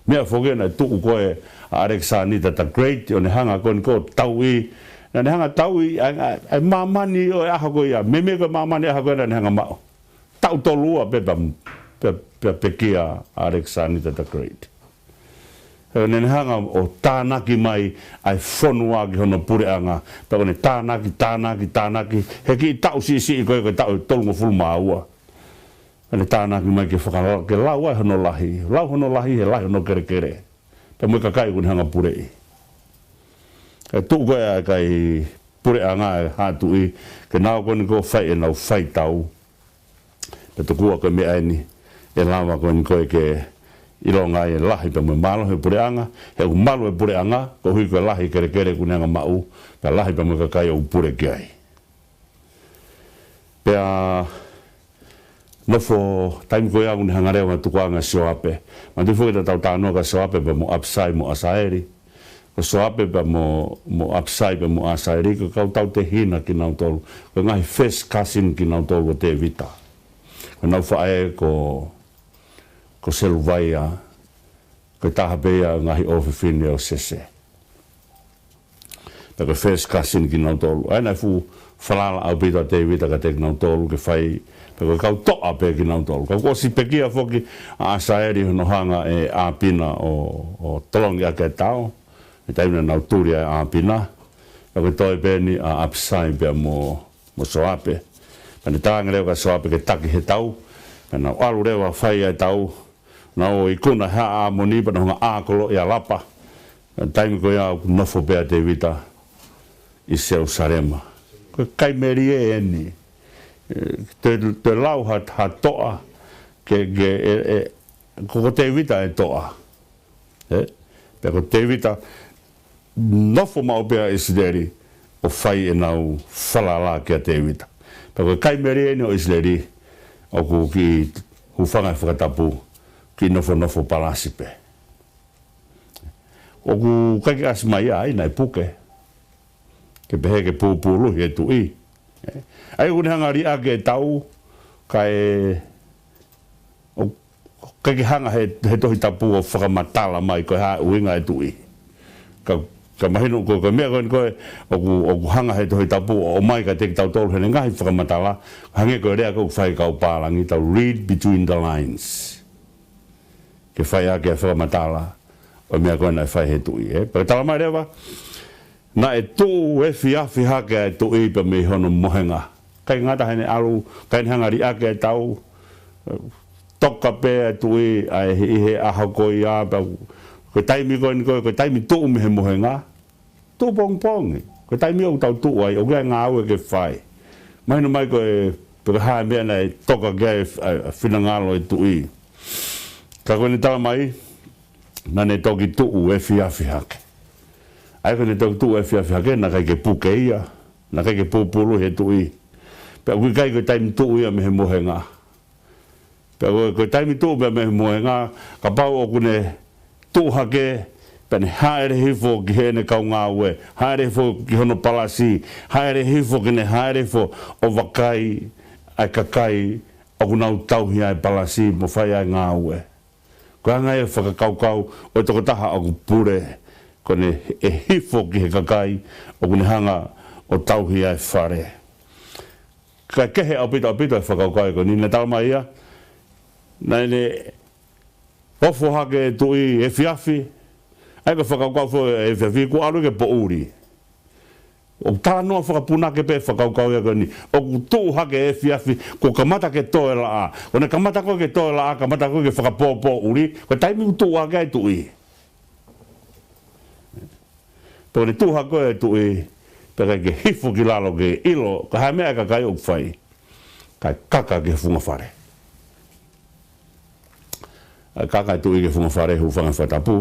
Mea whoke na tuku koe Alexander the Great. O ne hanga koe ko tau I. Na ne hanga tau I mamani o aha ko ia meme ko mamani aha ko na hanga mau tau tolua pe kia Alexander the Great ne hanga o tānaki mai ai whonua ki hono pureanga pe ne tānaki he ki tau si ko tau tolungo fulma ua ne tānaki mai ke whakala ke lau ai hono lahi he lahi hono kere pe mo ka kai ko hanga purei tu ko kai pure anga ha tu I ke nau ko ko fai no fai tau pe tu ko ko me ani e lava ko ke ilonga e lahi pe mo malo he pure anga he malo e pure anga ko hui ko lahi kere ku nga mau pe lahi pe mo ka kai o pure kai pe no fo time ko ya un hangare wa tu ko anga so ape ma tu fo ta ta no ka so ape pe mo upside mo asaeri o soape pa mo upside pa mo asaeri ko kau tau te hina ki nau tolu ko ngai first cousin ki nau tolu te vita ko nau whae ko selvaia ko taha bea ngahi ofi fine o sese. Tako first cousin ki nau tolu. Aina fu falala au pita David ka te nau tolu ke fai. Tako kau toa pe ki nau tolu. Kau kosi pekia foki a asaeri no hanga e a pina o tolongi a ke tau. E taimina nau turi a pina. Tako toi peni a apsai pe mo soape. Pane tānga reo ka soape ke taki he tau. Pane alu reo a fai ai tau. Nau i kuna hea a moni pa nahunga a kolo i a lapa. Taimi ko ia nofo pea te vita i seu sarema. Ko kai meri e eni. Te lau ha toa ko te vita e toa. Pea ko te vita nofo mau pea i sideri o fai e nau falala kia te vita. Pea ko kai meri e eni o isleri o ku ki hufanga e whakatapu ki nofo palasipe. O ku kaki asmai ai nai puke. Ke pehe ke pūpūlu he tu i. Ai kune hanga ri ake tau kai o kaki hanga he tohi tapu o whakamatala mai koe haa uinga e tu i. Ka mahinu ko mea koe o ku hanga he tohi tapu o mai ka teki tau tolu hene ngahi whakamatala hange koe rea kou whai kau pālangi tau read between the lines. Ke whai ake a whakamatala o mea koe nai whai he tui. Paka tala mai rewa, na e tū e whiawhi hake e tui pa me hono mohenga. Kai ngata hene alu, kai hangari ake e tau, toka pe e tui, ai he aha koi a, koe taimi koe ni koe taimi tū me he mohenga, tū pong pongi, koe taimi o tau tū ai, o kia ngā au e ke whai. Mahinu mai koe, paka hae mea nei toka kia e whinangalo e tui. Ka koe ni tala mai, na ne toki tuu e whiawhi hake. Ai koe ne toki tuu e whiawhi hake, na kai ke puke ia, na kai ke pūpūru he tui. Pea kui kai koe taimi tuu ia me he mohenga. Pea koe taimi tuu me he mohenga, ka pau o kune tuu hake, pea ne haere hifo ki he ne kau ngā ue, haere hifo ki hono palasi, haere hifo ki ne haere hifo o wakai, ai kakai, o kunau tauhi ai palasi, mo whai ai ngā ue. Ko anga e whakakaukau o toko taha o pure kone e hifo ki he kakai o kune hanga o tauhi ai whare. Ka kehe au pita e whakaukau ko nina talma ia. Nai ne ofo hake e tui e whiawhi. Ai ka whakaukau fo e whiawhi ko alu ke po uri. O tānoa whakapunake pe whakaukau ia koni. O tū hake e whiawhi, ko kamata ke toe la a. O ne kamata koe ke toe la a, kamata koe ke whakapōpō uri, ko taimi tū hake e tui. Pō ne tū hake e tui, pe kai ke hifo ki lalo ke ilo, ka hae mea ka kai o whai, kai kaka ke funga whare. Kaka e tui ke funga whare, hu whanga whatapu.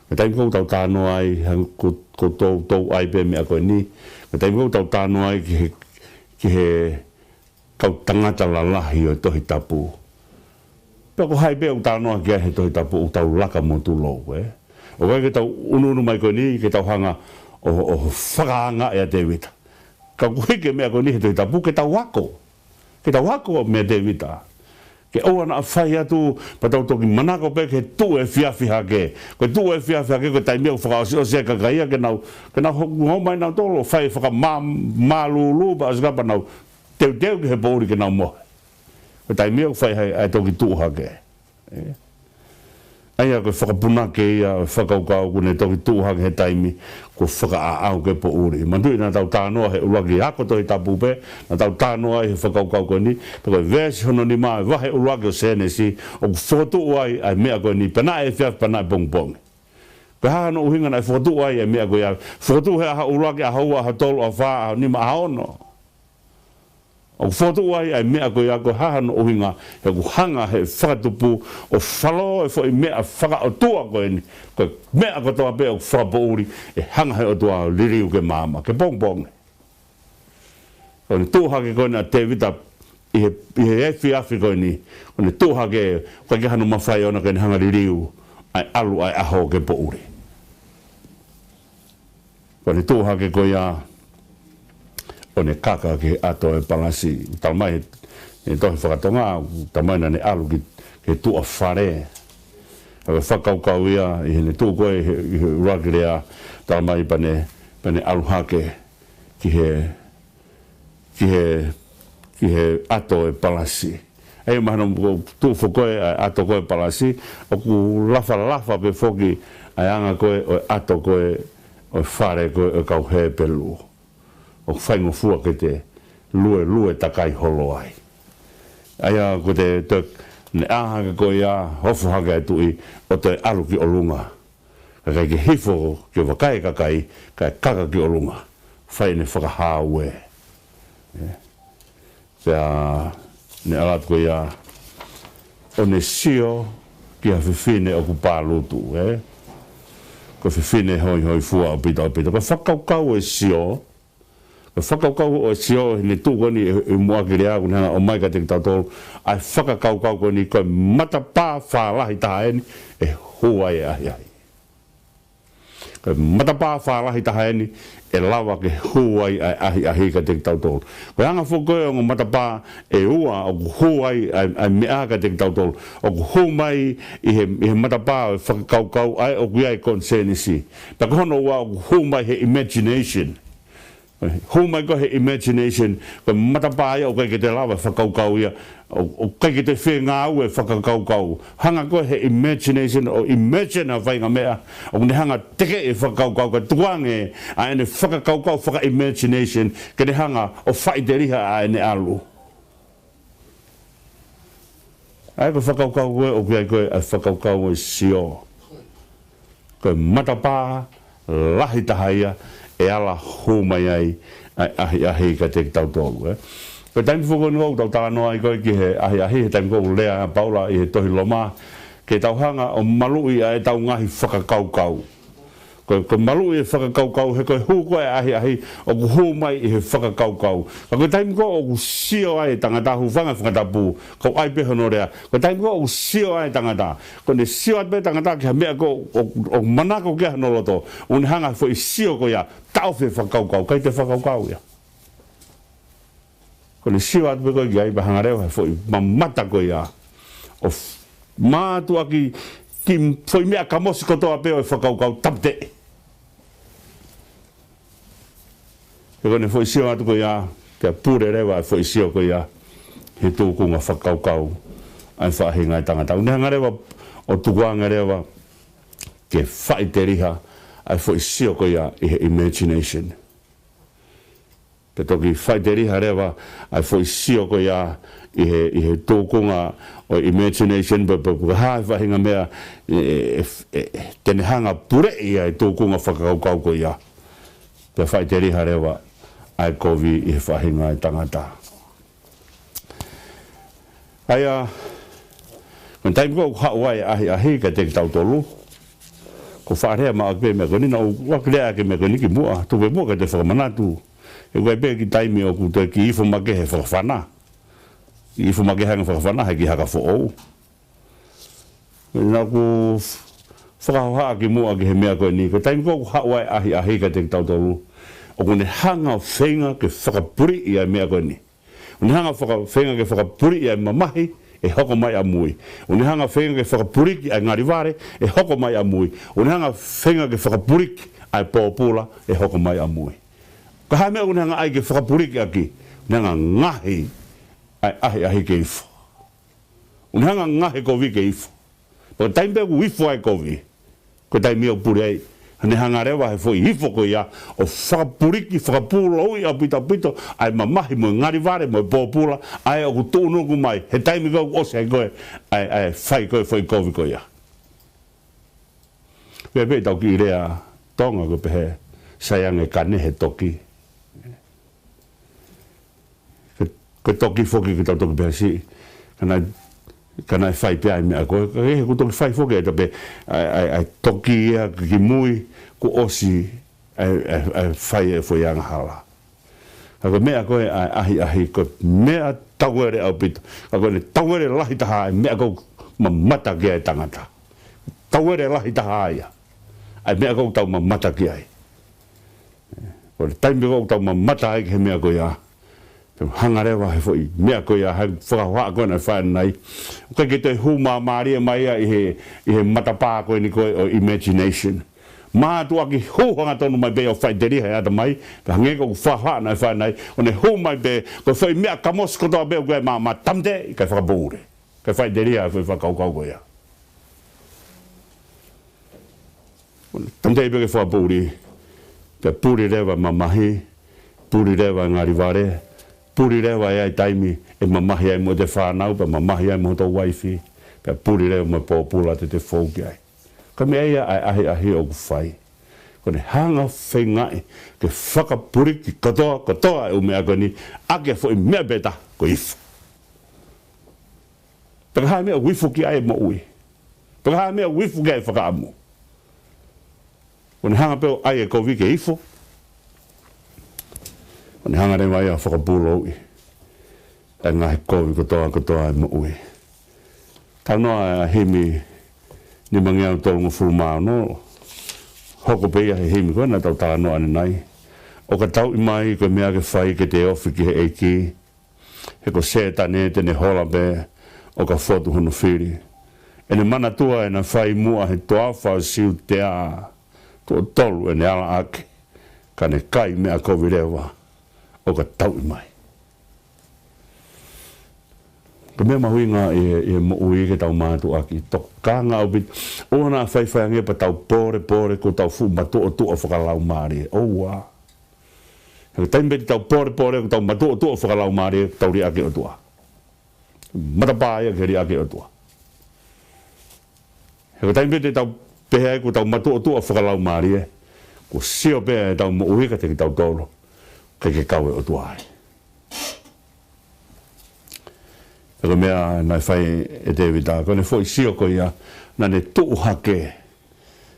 Ka taimi kou tau tānoa ai, ko tau ai pe mea koe ni. Ka taimi kou tau tānoa ai ki he kau tangata la lahi o tohi tapu. Pea ko hai pe o tānoa ki he tohi tapu o tau laka mo tu lou. O kai ke tau ununu mai koe ni, ke tau hanga o whakaanga e a te wita. Ka koe ke mea koe ni he tohi tapu, ke tau wako. Ke tau wako mea te wita. Ke oana a whai atu, pa tau toki manako pe ke tū e whiawhi hake. Koe tū e whiawhi hake, koe taimia ku whakaosi o sea kakaia, ke nau homai nau tolo, whai whaka mālulu, pa asgapa nau teu ki he pōri ke nau mohe. Koe taimia ku whai hai toki tū hake. Aia koe whakapunake ia, whakaukau kune toki tū hake he taimi, ko whakaau ke pōri. Mantui nā tau tānoa he uruaki hako tohi tapu pe, nā tau tānoa he whakaukau koe ni, pe koe vēsi hono ni maa, wahe uruaki o sēnesi, o ku whotu ai ai mea koe ni, pena e whiawhi, pena e pongpongi. Koe hano uhinga nai whotu ai ai mea koe ia, whotu he aha uruaki, aha ua, aha tolu, aha wha, aha nima, aha ono. O whotu ai ai mea koe ia, koe hano uhinga, he ku hanga he whakatupu, o whalo e fo i mea whaka o tua koe ni, koe mea ko toa pe o whakapouri, e hanga he o tua liriu ke mama, ke pongpongi. Koe ni tūhake koe ni a te vita, i he e whiawhi koe ni, koe ni tūhake, koe ke hano mawhai ona koe ni hanga liriu, ai alu ai aho ke pouri. Koe ni tūhake koe ia, o ne kaka ke ato e palasi, talmai e tohi whakatonga, talmai na ne alu ke tua whare. whakaukau ia i hene tū koe i urakirea tā mai pane aluhake ki he ato e palasi. Ei mahana tū whakoe ato koe palasi, o ku lafa pe whoki ai anga koe o ato koe o whare koe o kau he pelu. O whaingo fua ke te lue takai holo ai. Aia ko te ne ahanga ko ia hofu hanga e tui o te alu ki o lunga. Ka kai ki hifo ki o wakai kakai, kai kaka ki o lunga. Whai ne whakahaue. Pea ne alat ko ia o ne sio ki a whiwhine o ku pālutu. Ko whiwhine hoi fua o pita. Ka whakaukau e sio. Whakaukau o sio ne tūkoni e mua ki rea kuna o mai ka te tātoro ai whakaukau koni koe matapā whālahi tahaeni e huai ahi. Koe matapā whālahi tahaeni e lawa ke huai ahi ka te tātoro. Koe anga whukoe o matapā e ua o ku huai ai mea ka te tātoro. O ku humai i he matapā o whakaukau ai o kuiai konsenisi. Paka hono ua o ku humai he imagination. Humai ko he imagination, ko matapāia o kai ke te lawa whakaukau ia, o kai ke te whenga au e whakaukau. Hanga ko he imagination, o imagine a whainga mea, o ne hanga teke e whakaukau, ka tuange a ene whakaukau whaka-imagination, ke ne hanga o whaiteriha a ene alu. Ai ko whakaukau koe, o kai koe a whakaukau e sio. Ko matapā, lahi tahaia, e ala humai ai ahi ka te tautolu. Ko taimi whukoni kou tau tānoa i koe ki he ahi he taimi kou lea paula i he tohi loma ke tauhanga o malui a e tau ngahi whakakaukau. Ko malui e whakakaukau he koe huko e ahi o ku humai i he whakakaukau. Ko taimi kou o ku sio ai tangata hufanga whakatapu ko ai pehono rea. Ko taimi kou o ku sio ai tangata. Ko ne sio ai pe tangata ki ha mea ko o manako kia noloto. Un hanga fo i sio ko ia tau whi whakaukau. Kai te whakaukau ia. Ko ne sio ai pe ko i ai bahanga reo fo i mamata ko ia. O mātua ki fo i mea kamosi kotoa peo i whakaukau tapte. Ko ne foi sio atu ko ia ke pure rewa foi sio ko ia he tūkunga whakaukau ai whahinga i tangata. Unehanga rewa o tukuanga rewa ke whaiteriha ai foi sio ko ia i he imagination. Pe toki whaiteriha rewa ai foi sio ko ia i he tūkunga o imagination pe hai whahinga mea tene hanga pure ia i tūkunga whakaukau ko ia. Pe whaiteriha rewa ai kovi i he whahinga i tangata. Aia, kon taimi kou hauai ahi ka te tautolu, ko whaarea maa ke mea koni, na wakirea ke mea koni ki mua, tuwe mua ka te whakamanatu. E kai pēr ki taimi o ku te ki ifo make he whakawhana. Ki ifo make hanga whakawhana he ki haka who'ou. Nā ku whakahoha ki mua ki he mea koni, ko taimi kou hauai ahi ka te tautolu, o kone hanga whenga ke whakapuri i ai mea koe ni. Kone hanga whenga ke whakapuri i ai mamahi e hoko mai a mui. Kone hanga whenga ke whakapuri ki ai ngariware e hoko mai a mui. Kone hanga whenga ke whakapuri ki ai pōpula e hoko mai a mui. Ka hae mea kone hanga ai ke whakapuri ki aki, kone hanga ngahi ai ahi ke ifo. Kone hanga ngahi kovi ke ifo. Paka taimpe ku ifo ai kovi. Ko taimi o puri ai. Hane hanga rewa he foi hifo ko ia o whakapuriki, whakapūlo i a pito ai mamahi mo ngariware mo pōpula ai o ku tūnuku mai he taimi kau ose ai koe ai whai koe foi kovi ko ia. Pepe tau ki rea tonga ko pehe saiange kane he toki. Ko toki foki ki tau toki pehe si kana fai pe ai mea koe he ku toki fai foki ai toki ia ki mui ku osi ai fai e foi anga hala. Ako mea koe ahi ko mea tauere au pito. Ako ne tauere lahi taha ai mea kou mamata ki ai tangata. Tauere lahi taha ai ai mea kou tau mamata ki ai. Ko le taimi kou tau mamata ai ki he mea koe ia. hanga rewa he foi mea ko ia hai whakahoa koe na whanai kai ke te huma maria mai i he matapa koe ni koe o imagination mā tua ki hūhanga tonu mai be o whaiteri hei ata mai ka hange ko whaha na whanai o ne hū mai be ko whai mea kamos kotoa be o koe mā tamte kai whakabūre kai whaiteri hei whai whakaukau koe ia tamte i be ke whakabūre ka pūri rewa mamahi pūri rewa ngāri ware puri rewa ai taimi e mamahi ai mo te whanau pa mamahi ai mo tō waifi pa puri rewa mo pōpula te whauki ai ka mea ia ai ahi o ku whai kone hanga whengai ke whakapuri ki katoa e umea koni ake fo i mea beta ko ifu paka hae mea wifu ki ai mo ui paka hae mea wifu ki ai whakaamu kone hanga peo ai e kovi ke ifu Ni hanga re mai a whakapulo i. E ngā he kovi kotoa e mo ui. Tau noa a himi ni mangi au tau ngā furumao no. Hoko peia he himi koe na tau tā noa ni nai. O ka tau i mai koe mea ke whai ke te ofi ki he eiki. He ko sētane tene hola be o ka whotu hono whiri. E ne mana tua e na whai mua he toa whau siu te a. Tua tolu e ne ala ake. Ka ne kai mea kovi rewa. O ka tau i mai. Ka mea mahui ngā e mo ui ke tau mātu aki. Tok ka ngā ubit. O nā whaiwhai ange pa tau pore ko tau fu matu o tua whakalau maari. O wā. He taimbe tau pore ko tau matu o tua whakalau maari. Tau ri ake o tua. Matapāia ke ri ake o tua. He taimbe tau pehea ko tau matu o tua whakalau maari. Ko sio pehea tau mo ui ka te ki tau tolo. Kei ke kawe o tuai. Pero mea nai whai e David a, kone fwoi sio ko ia, na ne tuu hake.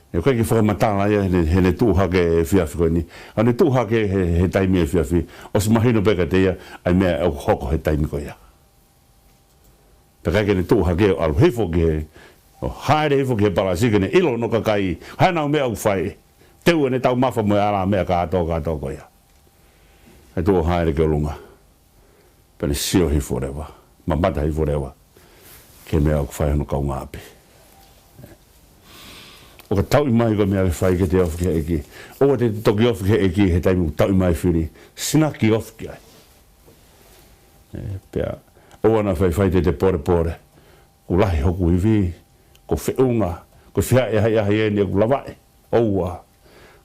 E kei ki whakamatala ia, he ne tuu hake e whiawhi koe ni. A ne tuu hake he taimi e whiawhi. O si mahino peka te ia, ai mea e hoko he taimi ko ia. Peka ke ne tuu hake o alu hifo ki he, o haere hifo ki he palasike ne ilo no kakai. Hainau mea u whai. Teu e ne tau mafa mo e ala mea kato ko ia. E tō haere ke o lunga. Pene sio hi forewa. Mamata hi forewa. Ke mea o kwhai hano kau ngāpi. O ka tau i mai ko mea ke whai ke te ofu ke eki. O te toki ofu ke eki he taimu tau i mai whiri. Sinaki ofu ke ai. Pea. O ana whai te pore. Ko lahi hoku i vi. Ko whiunga. Ko whia e hai e ni ku lawai. Oua.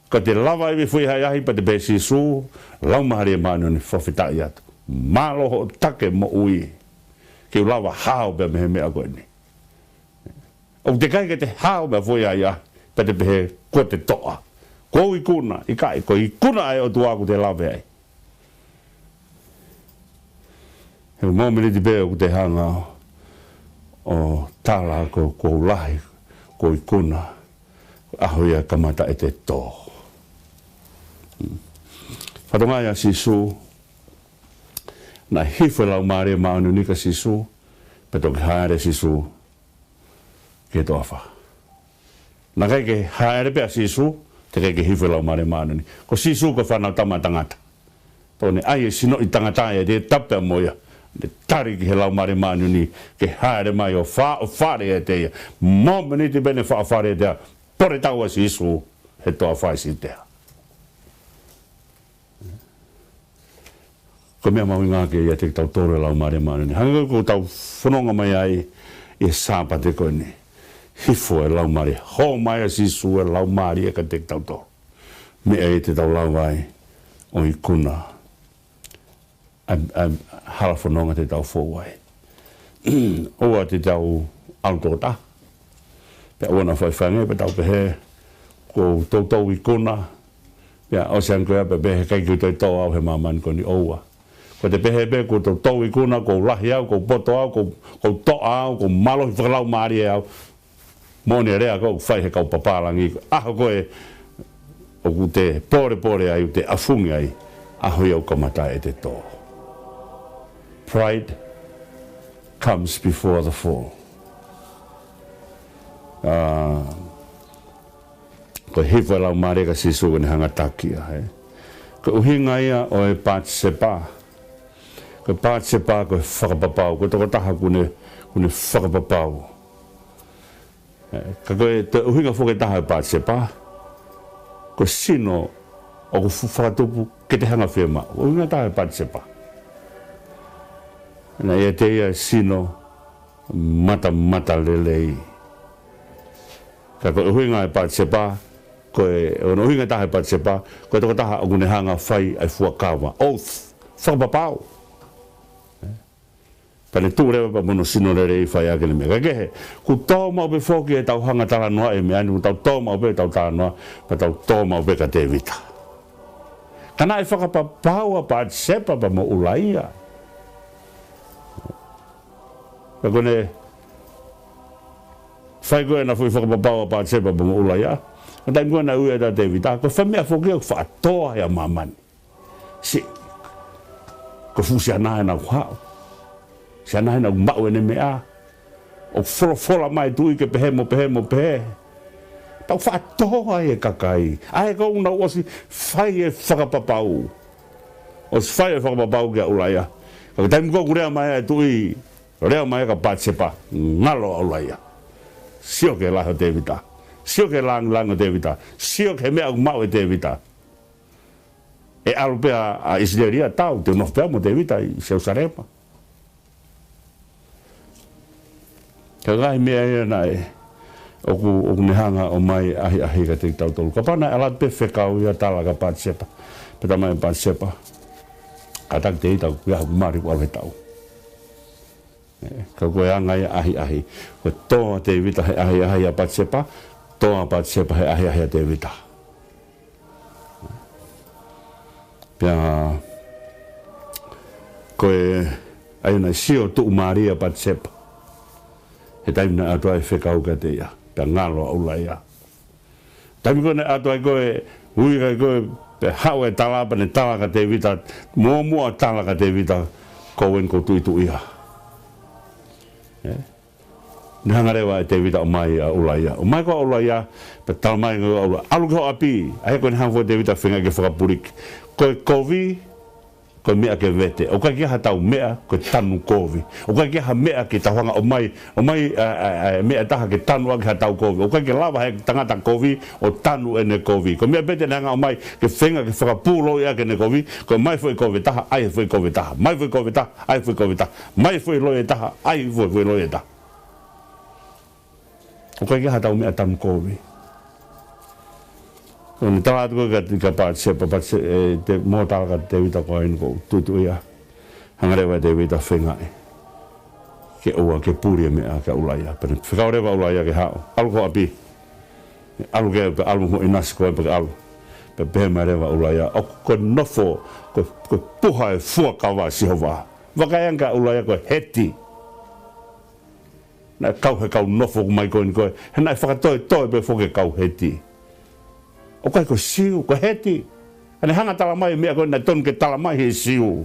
Ka te lawa iwi fui hai ahi pa te besi su, lau mahari e manu ni whawhitai atu. Māloho take mo ui. Ki lawa hao bea mehe mea koe ni. O te kai ke te hao bea fui hai ahi, pa te pehe ko te toa. Ko i kuna, i kai, ko i kuna ai o tuaku te lawe ai. He mōmini te bea ku te hanga o tāla ko lahi, ko i kuna. Ahoia kamata e te tō. Whatonga ia sisu, na hiwhe lau maare maanu nika sisu, peto ki haere sisu, ke toa wha. Na kai ke haere pia sisu, te kai ke hiwhe lau maare maanu ni. Ko sisu ko whanau tama tangata. Tōne ai e sino i tangata e te tapea moia, te tari ki he lau maare maanu ni, ke haere mai o whaare e te ia. Mōmini te bene whaare e te ia, pore tau a sisu, he toa whai si te ia. Ko mea maui ngā ke ia te tau tōre lau maare maanu ni. Hanga ko tau whanonga mai ai e sāpa te koe ni. Hifo e lau maare. Ho mai a sisu e lau maare e ka te tau tō. Mea e te tau lau ai o i kuna. Hala whanonga te tau fōwai. Oa te tau autota. Pea ona whaiwhange pe tau pehe. Ko tau i kuna. Pea o sean koe pe pehe kai ki tau tau au he mamani ko ni oua. Ko te pehe pe ko tau i kuna, ko lahi au, ko poto au, ko toa au, ko malo i whakalau maari au. Mōni rea ko whai he kau paparangi. Aho koe o ku te pore ai, te afungi ai. Aho i au kamata e te tō. Pride comes before the fall. Ko hiwa lau maare ka sisu ni hanga takia. Ko uhinga ia o e pāti se pā. ko pa se pa ko whakapapau, ko toko taha kune whakapapau. Ka koe te uhinga whoke taha pa se pa, ko sino o ko whakatupu ke te hanga whiama, uhinga taha pa se pa. Na ia te ia sino mata lelei. Ka koe uhinga pa se pa, koe ono uhinga taha pa se pa, koe toko taha o kune hanga whai ai fuakawa. Oath, whakapapau. Pane tūrewa pa mono sino rere I whai ake ne mea. Ka kehe, ku tō mau pe whoki e tau hanga tala noa e mea, ku tau tō mau pe tau tala noa, pa tau tō mau pe ka te vita. Kana e whakapapau a pa sepa pa mo ulaia. Ka kone, whai koe na whui whakapapau a pa sepa pa mo ulaia. Ka tai mua na ue ta te vita, ko whamea whoki o whaatoa hea mamani. Si, ko fusi anahe na kuhao. Se anahe na umau ene mea. O fola mai tui ke pehe mo pehe. Tau whaatoa e kakai. Ahe kou na osi whai e whakapapau. Osi whai e whakapapau kia ulaia. Ka tai mua kurea mai e tui. Rea mai ka patsepa. Ngalo a ulaia. Sio ke laho te vita. Sio ke lang te vita. Sio ke mea umau e te vita. E alupea a Israelia tau. Te unofpea mo te vita I Jerusalema. Ka gai mea ea na e oku nehanga o mai ahi ka te tau tolu. Ka pana alat pe whekau ia tala ka patsepa. Peta mai patsepa. Ka tak te itau kia haku mari ku alwe tau. Ka koe anga ia ahi. Ko toa te vita he ahi a patsepa. Toa patsepa he ahi a te vita. Pia koe aina sio tu maria patsepa. He taimina atua e whekau ka te ia, pia ngalo a ula ia. Taimi kone atua e koe, ui kai koe, pe hau e talapa ne tala ka te vita, mua tala ka te vita, kouen ko tuitu iha. Ni hangarewa e te vita o mai a ula ia. O mai ko a ula ia, pe tala mai ko a ula. Alu ko api, ahe koe ni hangfo te vita whenga ke whakapurik. Koe kovi, ko mea ke vete. O kai kia ha tau mea ko tanu kovi. O kai kia ha mea ke tauhanga o mai mea taha ke tanu ake ha tau kovi. O kai kia lava he tangata kovi o tanu e ne kovi. Ko mea bete nanga o mai ke whenga ke whakapulo ia ke ne kovi. Ko mai fwoi kovi taha, ai fwoi kovi taha. Mai fwoi kovi taha, ai fwoi kovi taha. Mai fwoi loe taha, ai fwoi loe taha. O kai kia ha tau mea tanu kovi. Ni tawa atu ka patsepa te mo tawa ka te vita koe ni ko tutu ia. Hangarewa te vita whengai. Ke ua ke puri mea ka ulaia. Pene whikaurewa ulaia ke hao. Alu ko api. Alu ke alu mo inasi koe pe alu. Pe pehe mai rewa ulaia. O ko nofo ko puha e fuakawa sihova. Wakaianga ulaia koe heti. Na kau he kau nofo kumai koe ni koe. Hena e whakatoe pe foke kau heti. O kai ko siu, ko heti. Ane hanga tala mai mea koe na tonu ke tala mai he siu.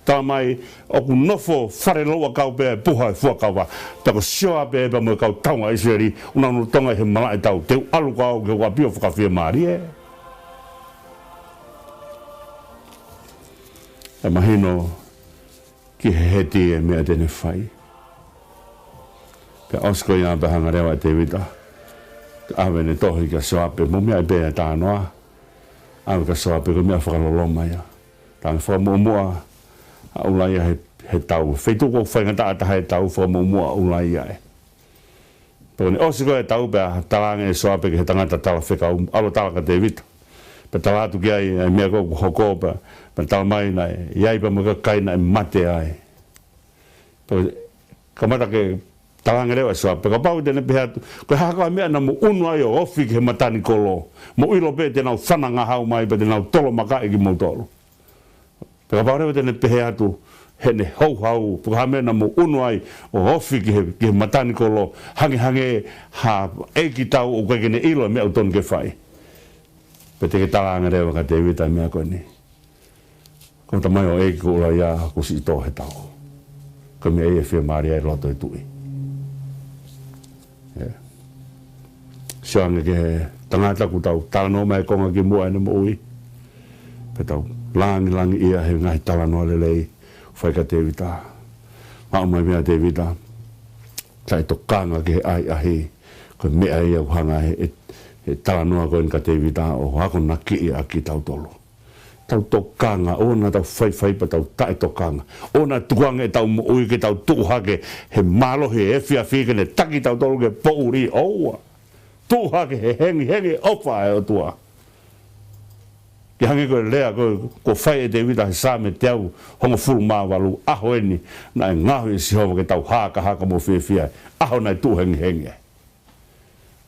Tala mai o ku nofo whare loa kau pēa puha e fuakawa. Pea ko sioa pēa pēa mo kau taunga Israeli. Unanu tonga he malai tau. Teu alu kau ke wapio whakawhia maari e. E mahino ki he heti e mea tene whai. Pea osko ia pe hanga rewa te vita. Awe ne tohi ka soape, mo mea I bea tānoa. Awe ka soape, ko mea whakaloloma ia. Tāna whakamumua a ulaia he tau. Whaituko whaingata ata he tau, whakamumua a ulaia e. Pone osiko e tau pea talange e soape ke he tangata tala whekau, alo tala ka te vita. Pe talatu ki ai, mea koku hoko pea, pe tala mai na e, iai pa mga kaina e mate ai. Pone, kamata ke talange rewa soape, ka pau tene pehe atu, koe haka mea na mo unu ai o ofi ke he matani kolo, mo ilo pe te nau whananga hau mai, pe te nau tolo maka ki mo tolo. Pe ka pau rewa tene pehe atu, he ne hau, pe ka mea na mo unu ai o ofi ke he matani kolo, hange ha eki tau o koe kene ilo mea uton ke whai. Pe te ke talange rewa ka te vita mea koe ni. Ko ta mai o eki ko ula ia, ko si ito he tau. Ko mea e whia maari ai roto e tui. Sianga ke tangata ku tau talanoa mai konga ki mua ene mo ui. Pe tau langi ia he ngai talanoa lelei. fai ka te vita ma mai mea te vita tai to kanga ke ai ahi ko me ai au hanga e tala noa ko ka te vita o hako na ki a ki tau tolo tau to kanga ona tau fai pa tau tai to kanga ona tuanga tau mo ui ke tau tu hake he malo he fia ke ne taki tau tolo ke pouri oa tu hake he hengi ofa e o tua ki hange ko lea ko fai e te vita he sa me te au hongo furu maa walu aho eni na e ngahu e si homo ke tau haka mo fia aho na tu hengi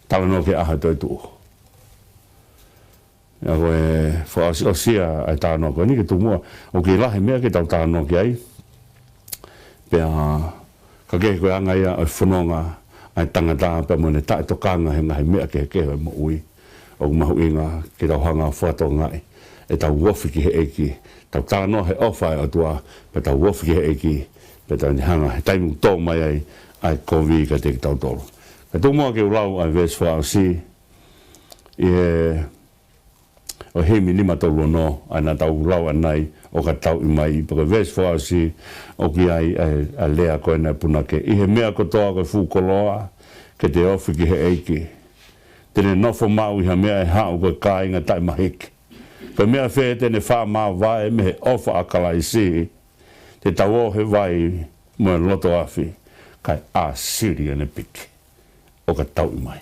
tala no ke aha toi tu ya ko e fo o sia ai ta no ko ni ke tu mo o ke la he me ke tau ta no ke ai pe ka ke ko anga ia o fononga ai tangata pe mo ne ta to kanga he ngai me ke mo ui o mahu inga ke tau hanga foto ngai e tau wofi ki he eki tau tā no he ofa o tua pe tau wofi ki he eki pe tau ni hanga he taimu tō mai ai konvi ka te ki tau tolo ka tō mua ke ulau ai ves wha au si i o heimi lima tolu no ai na tau ulau anai o ka tau i mai paka ves wha au si o ki ai a lea koe na puna ke i he mea kotoa koe fu koloa ke te ofi ki he eki tene nofo mau i ha mea e hao koe ka inga tai mahiki ka mea whee tene wha maa vai me he ofa akala i si te tau he vai mo loto afi kai a siri ane piki o ka tau i mai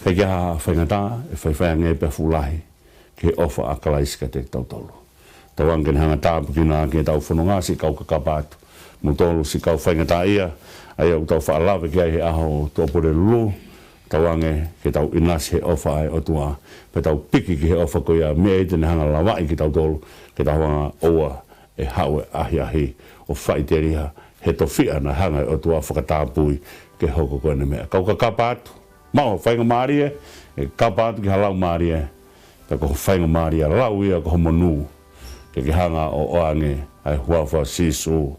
kai kia whaingata e whai nge pe fulahi ke ofa akala i si ka te tau tolu tau angen hanga tāpukina ke tau whanonga si kau ka kapatu mo tolu si kau whaingata ia ai au tau whaalawe ki ai he aho tōpore lu tau ange ke tau inasi he ofa ai o tua pe tau piki ki he ofa ko ia mea i tene hanga lawai ki tau tolu ke tau hanga oa e haue ahi o whaiteria he to fia na hanga o tua whakatāpui ke hoko koe mea kau ka kapa atu mau whainga maari e kapa atu ki halau maari pe ko whainga maari lau ia ko homo nu ke hanga o oange ai huafa sisu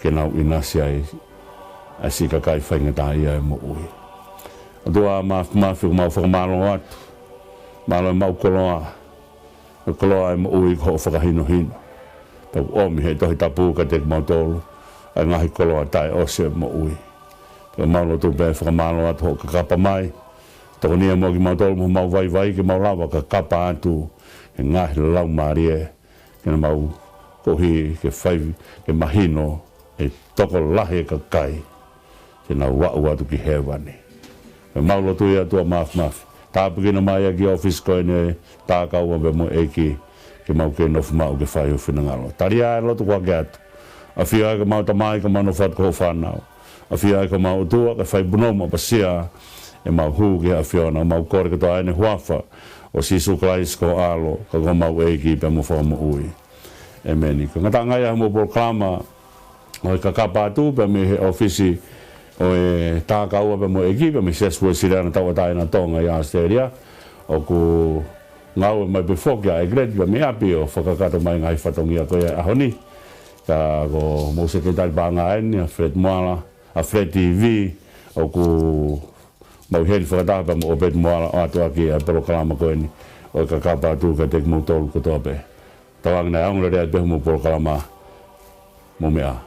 ke nau inasi ai si ka kai whainga tā ia e mo ui o tua mawhi mau whakamalo atu malo mau koloa e mo ui ko whakahino hino tau omi he tohi tapu ka te mau tolu ai ngahi koloa tai ose mo ui tau mau lo tu pe whakamalo atu ho ka kapa mai tau nia mo ki mau tolu mo mau vai ki mau lawa ka kapa atu he ngahi lau marie kena mau kohi ke whai ke mahino e toko lahe ka kai kena wau atu ki hewani e mau lo tu ia tua maf tāpukina mai a ki office koe ne tākau a mo eki ke mau ke nofu mau ke whai o whinangalo taria e lotu kwa ke atu a whia ka mau tamai ka mano what ko whanau a whia ka mau tua ka whai bunoma pasia e mau hu ke a whiona mau kore ka toa ene huafa o sisu Christ ko alo ka ko mau eki pe mo whama ui e meni ka ngata ngai a mo proklama o ka kapa atu pe me he ofisi o e tākau pe mo eki pe me sesua sirana tawa taina tonga i Australia o ku ngau mai pe fokia e gredi pe me api o whakakato mai ngai whatongia koe a honi ka ko mo sekretari banga eni a Fred Moala a Fred TV o ku mau heri whakataha pe mo Obed Moala o atua ki a proklama koe ni o ka kapa atu ka tek mo tolu ko toa pe tawang na aung rea pe mo proklama mo mea